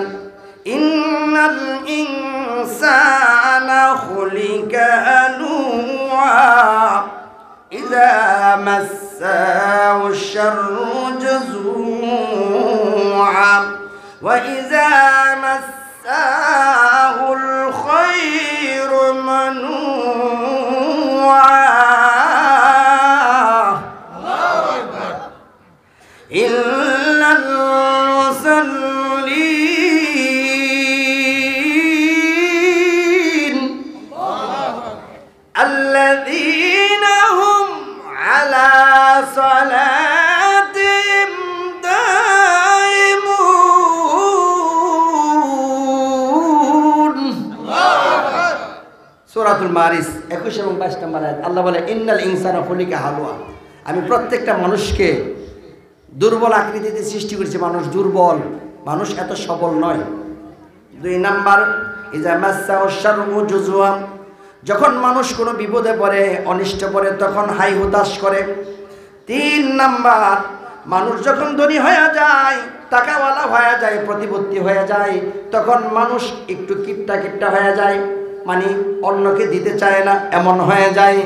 Speaker 1: ইন্নাল ইনসানা খুলিকা হালুআ ইযা মাসসাহু শাররু জাযুআ ওয়া ইযা মাসসাহুল খায়রু মানুআ ইল্লাল মুসাল্লিন আল্লাযীনা হুম আলা সালাতিহিম দাইমুন। সূরাতুল মারিস 21 এবং 22 নম্বর আয়াত। আল্লাহ বলে ইন্নাল ইনসানা খুলিকা হালুয়া, আমি প্রত্যেকটা মানুষকে দুর্বল আকৃতিতে সৃষ্টি করেছি। মানুষ দুর্বল, মানুষ এত সবল নয়। 2 নাম্বার, ইযা মাসসাহু শাররু জাযুআ, যখন মানুষ কোনো বিপদে পড়ে, অনিষ্ট পড়ে, তখন হাই হুতাশ করে। 3 নাম্বার, মানুষ যখন ধনী হয়ে যায়, টাকাওয়ালা হয়ে যায়, প্রতিপত্তি হয়ে যায়, তখন মানুষ একটু কিপটা হয়ে যায়, মানে অন্যকে দিতে চায় না, এমন হয়ে যায়।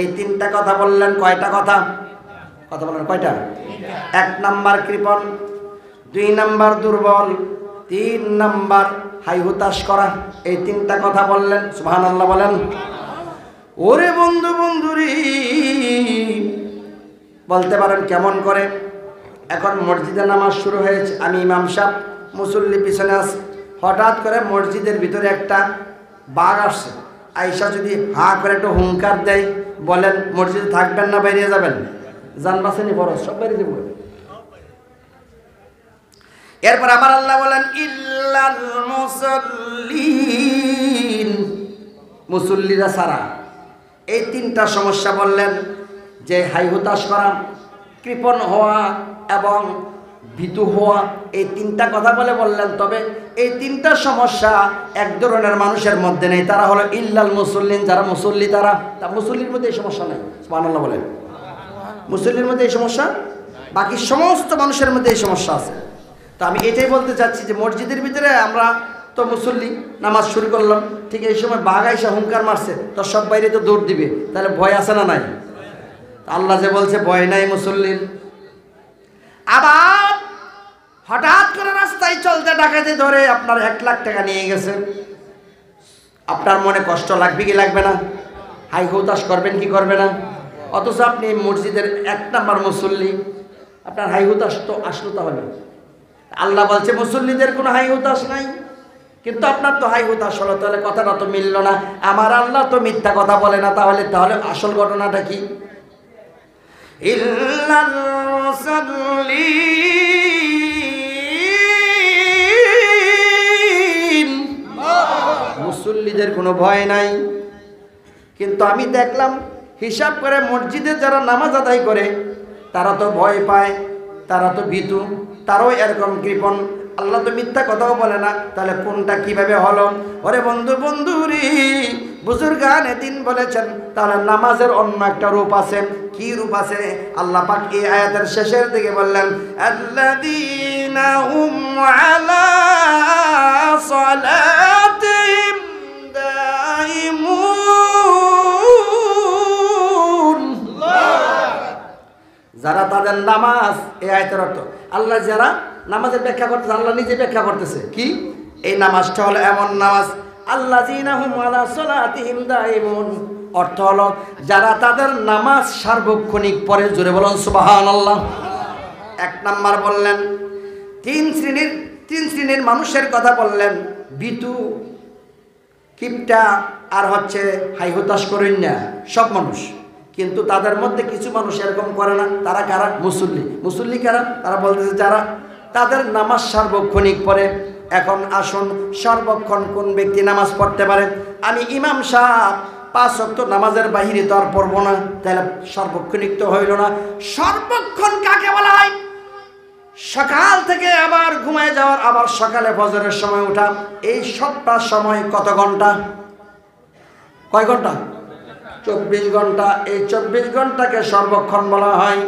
Speaker 1: এই 3টা কথা বললেন। কয়টা কথা বলেন? কয়টা? 1 নাম্বার কৃপণ, 2 নাম্বার দুর্বল, 3 নাম্বার হাই হুতাশ করা। এই 3টা কথা বললেন, সুবহানাল্লাহ বলেন। ওরে বন্ধুরি, বলতে পারেন কেমন করে? এখন মসজিদে নামাজ শুরু হয়েছে, আমি ইমাম সাহেব, মুসল্লি পিছনে আছে, হঠাৎ করে মসজিদের ভিতরে একটা বাঘ আসছে, আইসা যদি হাঁ করে একটু হুঙ্কার দেয়, বলেন মসজিদে থাকবেন না বেরিয়ে যাবেন? জান বাঁচেনি বড়, সব বেরিয়ে যাবো। এরপর আবার আল্লাহ বলেন ইল্লাল মুসাল্লিন, মুসল্লিরা ছাড়া। এই 3টা সমস্যা বললেন, যে হাই হুতাশ করা, কৃপণ হওয়া এবং ভীতু হওয়া, এই তিনটা কথা বললেন। তবে এই তিনটা সমস্যা এক ধরনের মানুষের মধ্যে নেই, তারা হলো ইল্লাল মুসল্লিন, যারা মুসল্লি তারা। তা মুসল্লির মধ্যে এই সমস্যা নেই, সুবহানাল্লাহ বলেন। মুসল্লির মধ্যে এই সমস্যা, বাকি সমস্ত মানুষের মধ্যে এই সমস্যা আছে। তো আমি এটাই বলতে চাচ্ছি যে মসজিদের ভিতরে আমরা তো মুসল্লি, নামাজ শুরু করলাম, ঠিক এই সময় বাঘ এসে হুঙ্কার মারছে, তো সব বাইরে তো দৌড় দিবে, তাহলে ভয় আছে না নাই? আল্লাহ যে বলছে ভয় নাই মুসল্লির। আবার হঠাৎ করে রাস্তায় চলতে ডাকাতে ধরে আপনার 1 লাখ টাকা নিয়ে গেছে, আপনার মনে কষ্ট লাগবে কি লাগবে না? হাই হুতাশ করবেন কি করবে না? অথচ আপনি মসজিদের 1 নাম্বার মুসল্লি, আপনার হাই হুতাশ তো আসলো। তাহলে আল্লাহ বলছে মুসল্লিদের কোনো হাই হুতাশ নাই, কিন্তু আপনার তো হাই হুতাশ হলো, তাহলে কথাটা তো মিলল না। আমার আল্লাহ তো মিথ্যা কথা বলে না, তাহলে আসল ঘটনাটা কি? ইল্লাল মুসাল্লিন, মুসল্লিদের কোনো ভয় নাই। কিন্তু আমি দেখলাম হিসাব করে মসজিদে যারা নামাজ আদায় করে তারা তো ভয় পায়, তারা তো ভীতু, তারাও এরকম কৃপণ। আল্লাহ তো মিথ্যা কথাও বলে না, তাহলে কোনটা কিভাবে হলো? ওরে বন্ধুরি, বুজুর্গানে দিন বলেছেন তাহলে নামাজের অন্য একটা রূপ আছে। কি রূপ আছে? আল্লাহ পাক এই আয়াতের শেষের দিকে বললেন, আল্লাযীনা হুম আলা সালাতিহিম দাইমুন। যারা তাদের নামাজ, এই আয়াতের অর্থ আল্লাহ যারা নামাজের ব্যাখ্যা করতেছে, আল্লাহ নিজে ব্যাখ্যা করতেছে কি? এই নামাজটা হলো এমন নামাজ, আল্লাযীনা হুম আলা সালাতিহিম দাইমুন, অর্থ হলো যারা তাদের নামাজ সার্বক্ষণিক পড়ে। জোরে বলুন সুবহানাল্লাহ। 1 নাম্বার বললেন, তিন শ্রেণীর মানুষের কথা বললেন, ভীতু, কিপটা, আর হচ্ছে হাই হতাশ করেন না সব মানুষ। কিন্তু তাদের মধ্যে কিছু মানুষ এরকম করে না। তারা কারা? মুসল্লি কারা? তারা বলতেছে যারা তাদের নামাজ সার্বক্ষণিক পড়ে। এখন আসুন, সর্বক্ষণ কোন ব্যক্তি নামাজ পড়তে পারে? আমি ইমাম সাহেব 5 ওয়াক্ত নামাজের বাহিরে তো আর পড়বো না, তাহলে সর্বক্ষণিক তো হইল না। সর্বক্ষণ কাকে বলা হয়? সকাল থেকে আবার ঘুমায় যাওয়ার, আবার সকালে ফজরের সময় ওঠা, এই সবটা সময় কত ঘন্টা? কয় ঘন্টা? 24 ঘন্টা। এই 24 ঘন্টাকে সর্বক্ষণ বলা হয়।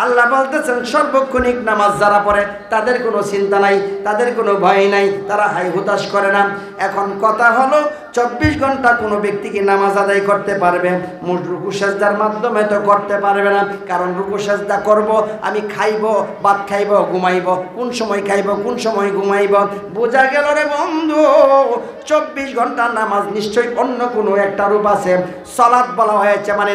Speaker 1: আল্লাহ বলতেছেন সর্বক্ষণিক নামাজ যারা পড়ে তাদের কোনো চিন্তা নাই, তাদের কোনো ভয় নাই, তারা হাই হুতাশ করে না। এখন কথা হলো 24 ঘন্টা কোনো ব্যক্তি কি নামাজ আদায় করতে পারবে? রুকু সেজদার মাধ্যমে তো করতে পারবে না, কারণ রুকু সেজদা করব, আমি খাইব, ভাত খাইব, ঘুমাইব, কোন সময় খাইব, কোন সময় ঘুমাইব? বোঝা গেল রে বন্ধু, 24 ঘন্টা নামাজ নিশ্চয়ই অন্য কোনো একটা রূপ আছে। সালাত বলা হয়েছে মানে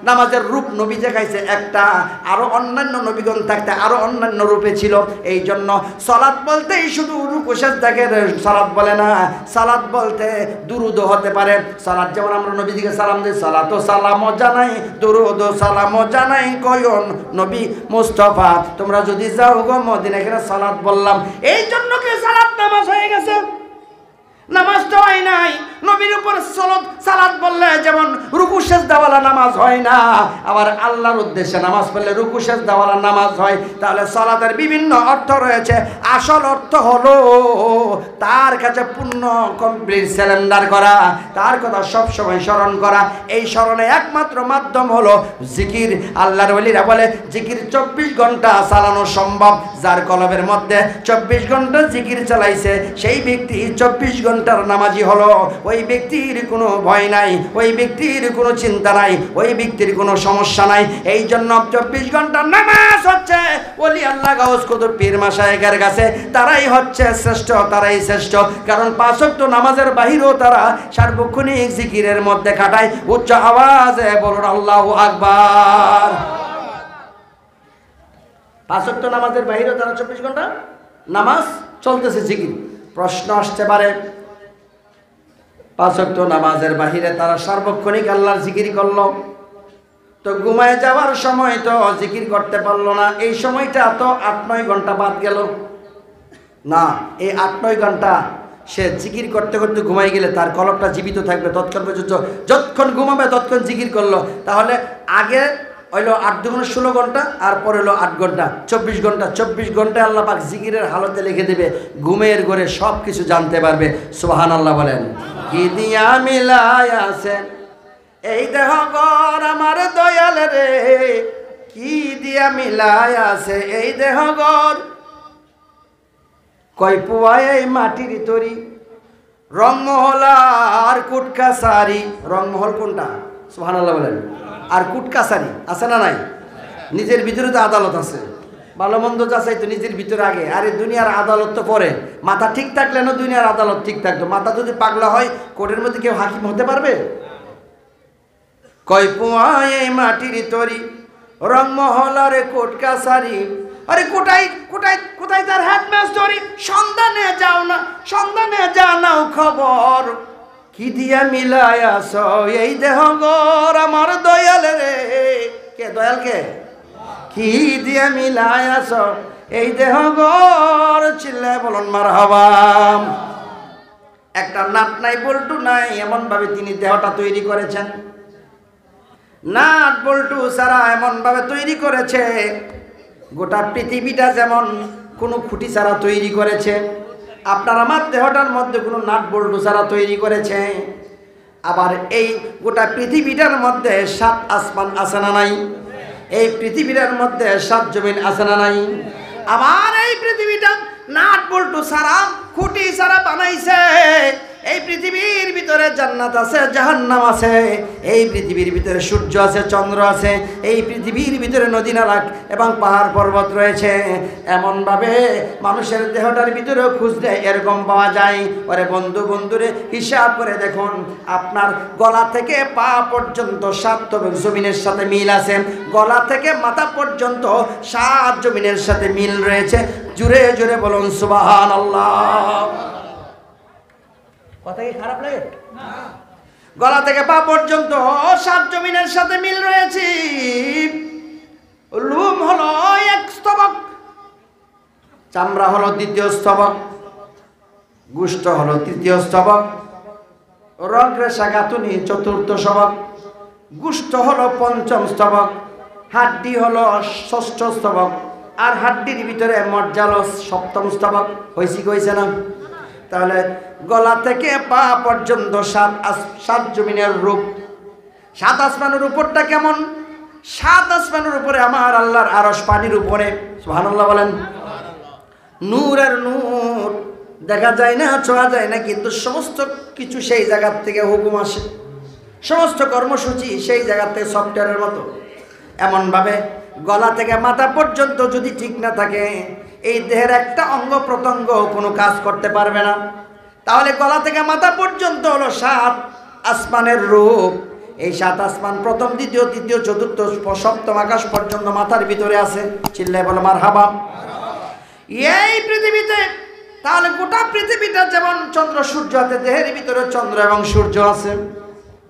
Speaker 1: নামাজের রূপ নবী দেখাইছে একটা, আরো অন্যান্য নবীগণ থাকতে আরো অন্যান্য রূপে ছিল। এই জন্য সালাত বলতেই শুধু রুকু সেজদাকে সালাত বলে না, সালাত বলতে দুরুদ হতে পারে। সালাত যেমন আমরা নবীজিকে সালাম দিই, সালাত ও সালাম জানাই, দুরুদ ও সালাম জানাই কয়ন নবী মুস্তাফা, তোমরা যদি যাও গো মদিনা, এখানে সালাত বললাম, এই জন্য কি সালাত নামাজ হয়ে গেছে? নামাজ তো হয় নাই। নবীর উপর সালাত বললে যেমন রুকু সেজদাওয়ালা নামাজ হয় না, আবার আল্লাহর উদ্দেশ্যে নামাজ পড়লে রুকু সেজদাওয়ালা নামাজ হয়। তাহলে সালাতের বিভিন্ন অর্থ রয়েছে। আসল অর্থ হলো তার কাছে পূর্ণ কমপ্লিট সারেন্ডার করা, তার কথা সব সময় স্মরণ করা। এই স্মরণে একমাত্র মাধ্যম হলো জিকির। আল্লাহর ওলিরা বলে জিকির 24 ঘন্টা চালানো সম্ভব। যার কলবের মধ্যে 24 ঘন্টা জিকির চালাইছে সেই ব্যক্তি 24 ঘন্টার নামাজি হলো। ওই ব্যক্তির কোনো ভয় নাই, ওই ব্যক্তির কোনো চিন্তা নাই, ওই ব্যক্তির কোনো সমস্যা নাই। এই জন্য 24 ঘন্টার নামাজ হচ্ছে ওলি আল্লাহ গাউস কুতুব পীর মাশায়েখের কাছে তারাই হচ্ছে শ্রেষ্ঠ, তারাই শ্রেষ্ঠ। কারণ 5 ওয়াক্ত নামাজের বাহিরেও তারা সার্বক্ষণিক জিকিরের মধ্যে কাটায়। উচ্চ আওয়াজে বলুন আল্লাহু আকবার। 5 ওয়াক্ত নামাজের বাহিরেও তারা 24 ঘন্টা নামাজ চলতেছে, জিকির। প্রশ্ন আসতে পারে 5 ওয়াক্ত নামাজের বাহিরে তারা সার্বক্ষণিক আল্লাহর জিকির করলো, তো ঘুমায় যাওয়ার সময় তো জিকির করতে পারলো না, এই সময়টা তো 8-9 ঘন্টা বাদ গেল না। এই 8-9 ঘন্টা সে জিকির করতে করতে ঘুমাই গেলে তার কলবটা জীবিত থাকবে তৎক্ষণ পর্যন্ত। যতক্ষণ ঘুমাবে ততক্ষণ জিকির করলো। তাহলে আগে হইলো 8 দুগুণ 16 ঘন্টা, আর পরে হলো 8 ঘন্টা, 24 ঘন্টা। 24 ঘন্টায় আল্লাহ পাক জিকিরের হালতে লিখে দেবে, ঘুমের ঘরে সব কিছু জানতে পারবে। সুবহানাল্লাহ বলেন। কি দিয়া মিলাই আছে এই দেহ গর আমার দয়াল রে, কি দিয়া মিলাই আছে এই দেহ গর, কয় পুয়ায় এই মাটির তরি, রংমহল আর কুটকাসারি। রংমহল কোনটা? সুবহানাল্লাহ বলেন। আর কুটকাসারি আছে না নাই? নিজের ভিতরে তো আদালত আছে, ভালো মন্দ যাচাই তো নিজের ভিতরে আগে। আরে দুনিয়ার আদালত তো পরে। মাথা ঠিক থাকলে না দুনিয়ার আদালত ঠিক থাকতো। মাথা যদি পাগলা হয় কোর্টের মধ্যে কেউ হাকিম হতে পারবে? কয় পুয়ায় এই মাটির তরি, রংমহল আরে কুটকাসারি। আরে কোথায় কোথায় কোথায় তার হেডমাস্টারি, সন্ধানে যাও না, সন্ধানে জানাও খবর, কি দিয়া মিলাই আস এই দেহ গর আমার দয়াল রে। কে দয়াল? কে? কি দিয়া মিলাই আস এই দেহ গর, চিল্লায় বলুন মারহাবা। একটা নাট নাই বল্টু নাই, এমন ভাবে তিনি দেহটা তৈরি করেছেন। নাট বল্টু ছাড়া এমন ভাবে তৈরি করেছে, গোটা পৃথিবীটা যেমন কোনো খুঁটি ছাড়া তৈরি করেছে, আপনার আমার দেহটার মধ্যে কোনো নাট বল্টু ছাড়া তৈরি করেছে। আবার এই গোটা পৃথিবীটার মধ্যে 7 আসমান আছে না নাই? এই পৃথিবীটার মধ্যে 7 জমিন আছে না নাই? আবার এই পৃথিবীটা নাট বল্টু ছাড়া, খুঁটি ছাড়া বানাইছে। এই পৃথিবীর ভিতরে জান্নাত আছে, জাহান্নাম আছে। এই পৃথিবীর ভিতরে সূর্য আছে, চন্দ্র আছে। এই পৃথিবীর ভিতরে নদী নালা এবং পাহাড় পর্বত রয়েছে। এমনভাবে মানুষের দেহটার ভিতরেও খুঁজলে এরকম পাওয়া যায়। ওরে বন্ধু, বন্ধুরে হিসাব করে দেখুন, আপনার গলা থেকে পা পর্যন্ত 7 জমিনের সাথে মিল আছে। গলা থেকে মাথা পর্যন্ত 7 জমিনের সাথে মিল রয়েছে। জুড়ে জুড়ে বলুন সুবহানাল্লাহ। কথা কি খারাপ লাগে? গলা থেকে পা পর্যন্ত 7 জমিনের সাথে মিল রয়েছে। লোম হলো 1 স্তবক, চামড়া হলো 2য় স্তবক, গোশত হলো 3য় স্তবক, রগ রেশা গাঁথুনি 4র্থ স্তবক, গোশত হলো 5ম স্তবক, হাড্ডি হলো 6ষ্ঠ স্তবক, আর হাড্ডির ভিতরে মজ্জা হলো 7ম স্তবক। হয়েছে না? তাহলে গলা থেকে পা পর্যন্ত 7 জমিনের রূপ। 7 আসমানের উপরটা কেমন? 7 আসমানের উপরে আমার আল্লাহর আরশ, পানির উপরে। সুবহানাল্লাহ বলেন। নূরের নূর, দেখা যায় না, ছোঁয়া যায় না, কিন্তু সমস্ত কিছু সেই জায়গার থেকে হুকুম আসে, সমস্ত কর্মসূচি সেই জায়গার থেকে সফটওয়্যারের মতো। এমনভাবে গলা থেকে মাথা পর্যন্ত যদি ঠিক না থাকে, এই দেহের একটা অঙ্গ প্রত্যঙ্গ কোনো কাজ করতে পারবে না। তাহলে গলা থেকে মাথা পর্যন্ত হলো 7 আসমানের রূপ। এই 7 আসমান, প্রথম, দ্বিতীয়, তৃতীয়, চতুর্থ, 7ম আকাশ পর্যন্ত মাথার ভিতরে আছে। চিল্লায় বলো মারহাবা। এই পৃথিবীতে, তাহলে গোটা পৃথিবীটা যেমন চন্দ্র সূর্য আছে, দেহের ভিতরে চন্দ্র এবং সূর্য আছে।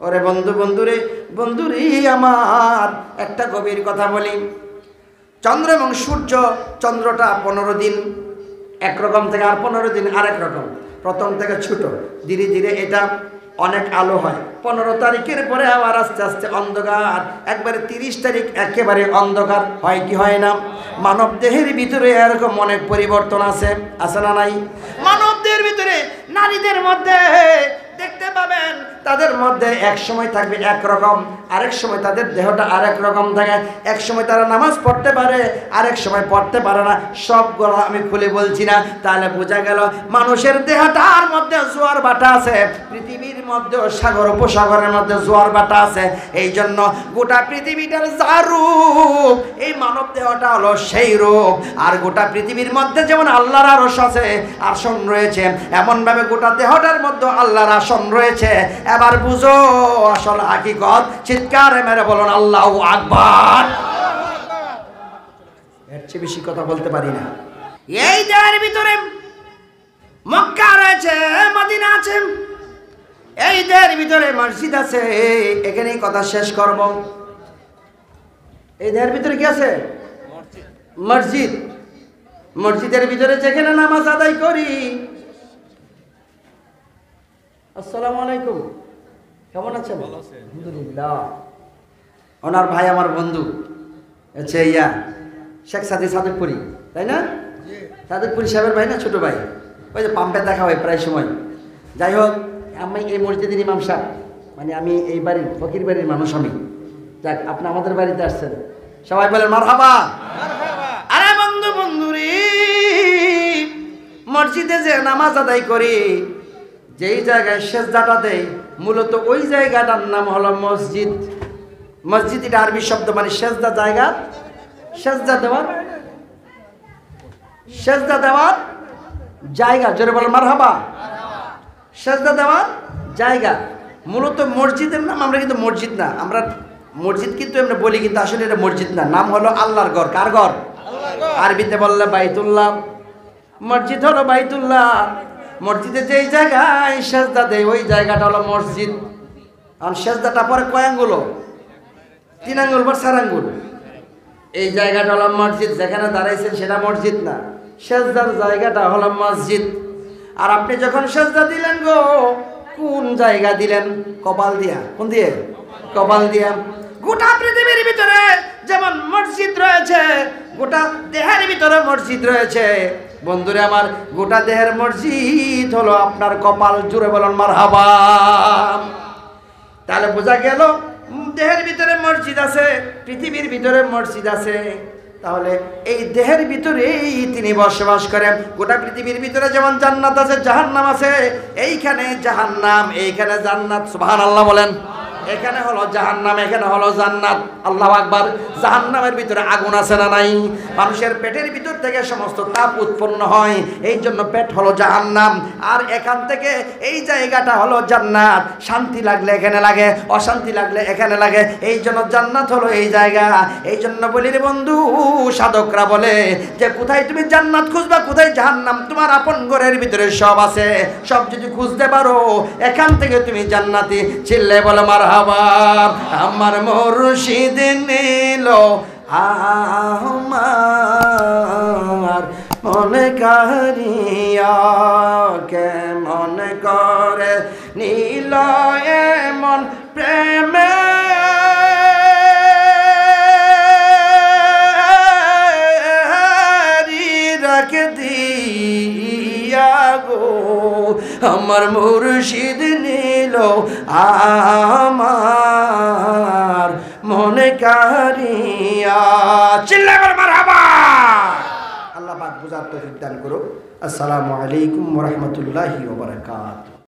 Speaker 1: ওরে বন্ধু, বন্ধুরে, বন্ধুরে আমার একটা গভীর কথা বলি। চন্দ্র এবং সূর্য, চন্দ্রটা 15 দিন একরকম থেকে, আর 15 দিন আরেক রকম। প্রথম থেকে ছোট, ধীরে ধীরে এটা অনেক আলো হয়। 15 তারিখের পরে আবার আস্তে আস্তে অন্ধকার, একবারে 30 তারিখ একেবারে অন্ধকার হয় কি হয় না? মানব দেহের ভিতরে এরকম অনেক পরিবর্তন আছে, আছে না নাই? মানব দেহের ভিতরে নারীদের মধ্যে দেখতে পাবেন, তাদের মধ্যে এক সময় থাকবে একরকম, আরেক সময় তাদের দেহটা আরেক রকম থাকে। এক সময় তারা নামাজ পড়তে পারে, আরেক সময় পড়তে পারে না। সবগুলো আমি খুলে বলছি না, তাহলে বোঝা গেল মানুষের দেহটার মধ্যে জোয়ার বাটা আছে। পৃথিবীর মধ্যে সাগর, উপসাগরের মধ্যে জোয়ার বাটা আছে। এই জন্য গোটা পৃথিবীটার যা রূপ, এই মানব দেহটা হলো সেই রূপ। আর গোটা পৃথিবীর মধ্যে যেমন আল্লাহর আরশ আছে, আসন রয়েছে, এমনভাবে গোটা দেহটার মধ্যে আল্লাহর আসন রয়েছে। এবার বুঝো আসল হাকিকত। চিৎকার মেরে বলুন আল্লাহু আকবার। এর চেয়ে বেশি কথা বলতে পারি না। এই দেহের ভিতরে মক্কা রয়েছে, মদিনা আছে, এই দেহের ভিতরে মসজিদ আছে। এখানেই কথা শেষ করব। এই দেহের ভিতরে কি আছে? মসজিদ। মসজিদের ভিতরে যেখানে নামাজ আদায় করি। আসসালামু আলাইকুম, কেমন আছেন? আলহামদুলিল্লাহ। ওনার ভাই আমার বন্ধু হচ্ছে শেখ সাদি সাদিকপুরি, তাই না? সাদিকপুরি সাহেবের ভাই না, ছোট ভাই, ওই যে পাম্পে দেখা হয় প্রায় সময়। যাই হোক, আমি এই মসজিদের ইমাম সাহেব, মানে আমি এই বাড়ির ফকির বাড়ির মানুষ আমি। যাক, আপনি আমাদের বাড়িতে আসছেন, সবাই বলেন মারহাবা। আরে বন্ধু বন্ধুরি, মসজিদে যে নামাজ আদায় করি, যেই জায়গায় সেজদাটা দেয়, মূলত ওই জায়গাটার নাম হলো মসজিদ। মসজিদ এটা আরবি শব্দ, মানে সেজদা জায়গা, সেজদা দেওয়ার, সেজদা দেওয়ার জায়গা। জোরে বলো মারহাবা। সেজদা দেওয়ার জায়গা মূলত মসজিদের নাম। আমরা কিন্তু মসজিদ না, আমরা মসজিদ কিন্তু আমরা বলি, কিন্তু আসলে এটা মসজিদ না, নাম হলো আল্লাহর ঘর। কার ঘর? আরবিতে বললে বাইতুল্লাহ। মসজিদ হলো বাইতুল্লাহ। মসজিদে যেই জায়গায় সেজদা দেয় ওই জায়গাটা হলো মসজিদ। আর সেজদাটা পরে কয় আঙ্গুল? 3 আঙ্গুল বা 4 আঙ্গুল। এই জায়গাটা হলো মসজিদ। যেখানে দাঁড়াইছেন সেটা মসজিদ না, সেজদার জায়গাটা হলো মসজিদ। আর আপনি যখন সেজদা দিলেন গো, কোন জায়গা দিলেন? কপাল দিয়া। কোন দিয়ে? কপাল দিয়া। গোটা পৃথিবীর ভিতরে যেমন মসজিদ রয়েছে, গোটা দেহের ভিতরে মসজিদ রয়েছে, বন্ধুরে আমার, গোটা দেহের মসজিদ হলো আপনার কপাল। জুড়ে বলুন মারহাবা। তাহলে বোঝা গেল দেহের ভিতরে মসজিদ আছে, পৃথিবীর ভিতরে মসজিদ আছে। তাহলে এই দেহের ভিতরেই তিনি বসবাস করেন। গোটা পৃথিবীর ভিতরে যেমন জান্নাত আছে, জাহান্নাম আছে। এইখানে জাহান্নাম, এইখানে জান্নাত। সুবহানাল্লাহ বলেন। এখানে হলো জাহান্নাম, এখানে হলো জান্নাত। আল্লাহু আকবার। জাহান্নামের ভিতরে আগুন আছে না নাই? মানুষের পেটের ভিতর থেকে সমস্ত তাপ উৎপন্ন হয়, এই জন্য পেট হলো জাহান্নাম। আর এখান থেকে এই জায়গাটা হলো জান্নাত। শান্তি লাগলে এখানে লাগে, অশান্তি লাগলে এখানে লাগে, এই জন্য জান্নাত হলো এই জায়গা। এই জন্য বলি রে বন্ধু, সাধকরা বলে যে কোথায় তুমি জান্নাত খুঁজবা, কোথায় জাহান্নাম? তোমার আপন ঘরের ভিতরে সব আছে। সব যদি খুঁজতে পারো, এখান থেকে তুমি জান্নাতি। চিল্লে বলে মারহাবা। আমার মুর্শিদ নিল আমার মনে কারিয়া, কেমন করে নীল এমন প্রেমে রাখে দিয়া গো। আমার মুর্শিদ নিল আমার মনে কারিয়া। চিল্লা করে মারহাবা। আল্লাহ পাক বুঝার তৌফিক দান করুক। আসসালামু আলাইকুম ওয়া রাহমাতুল্লাহি ওয়া বারাকাতুহু।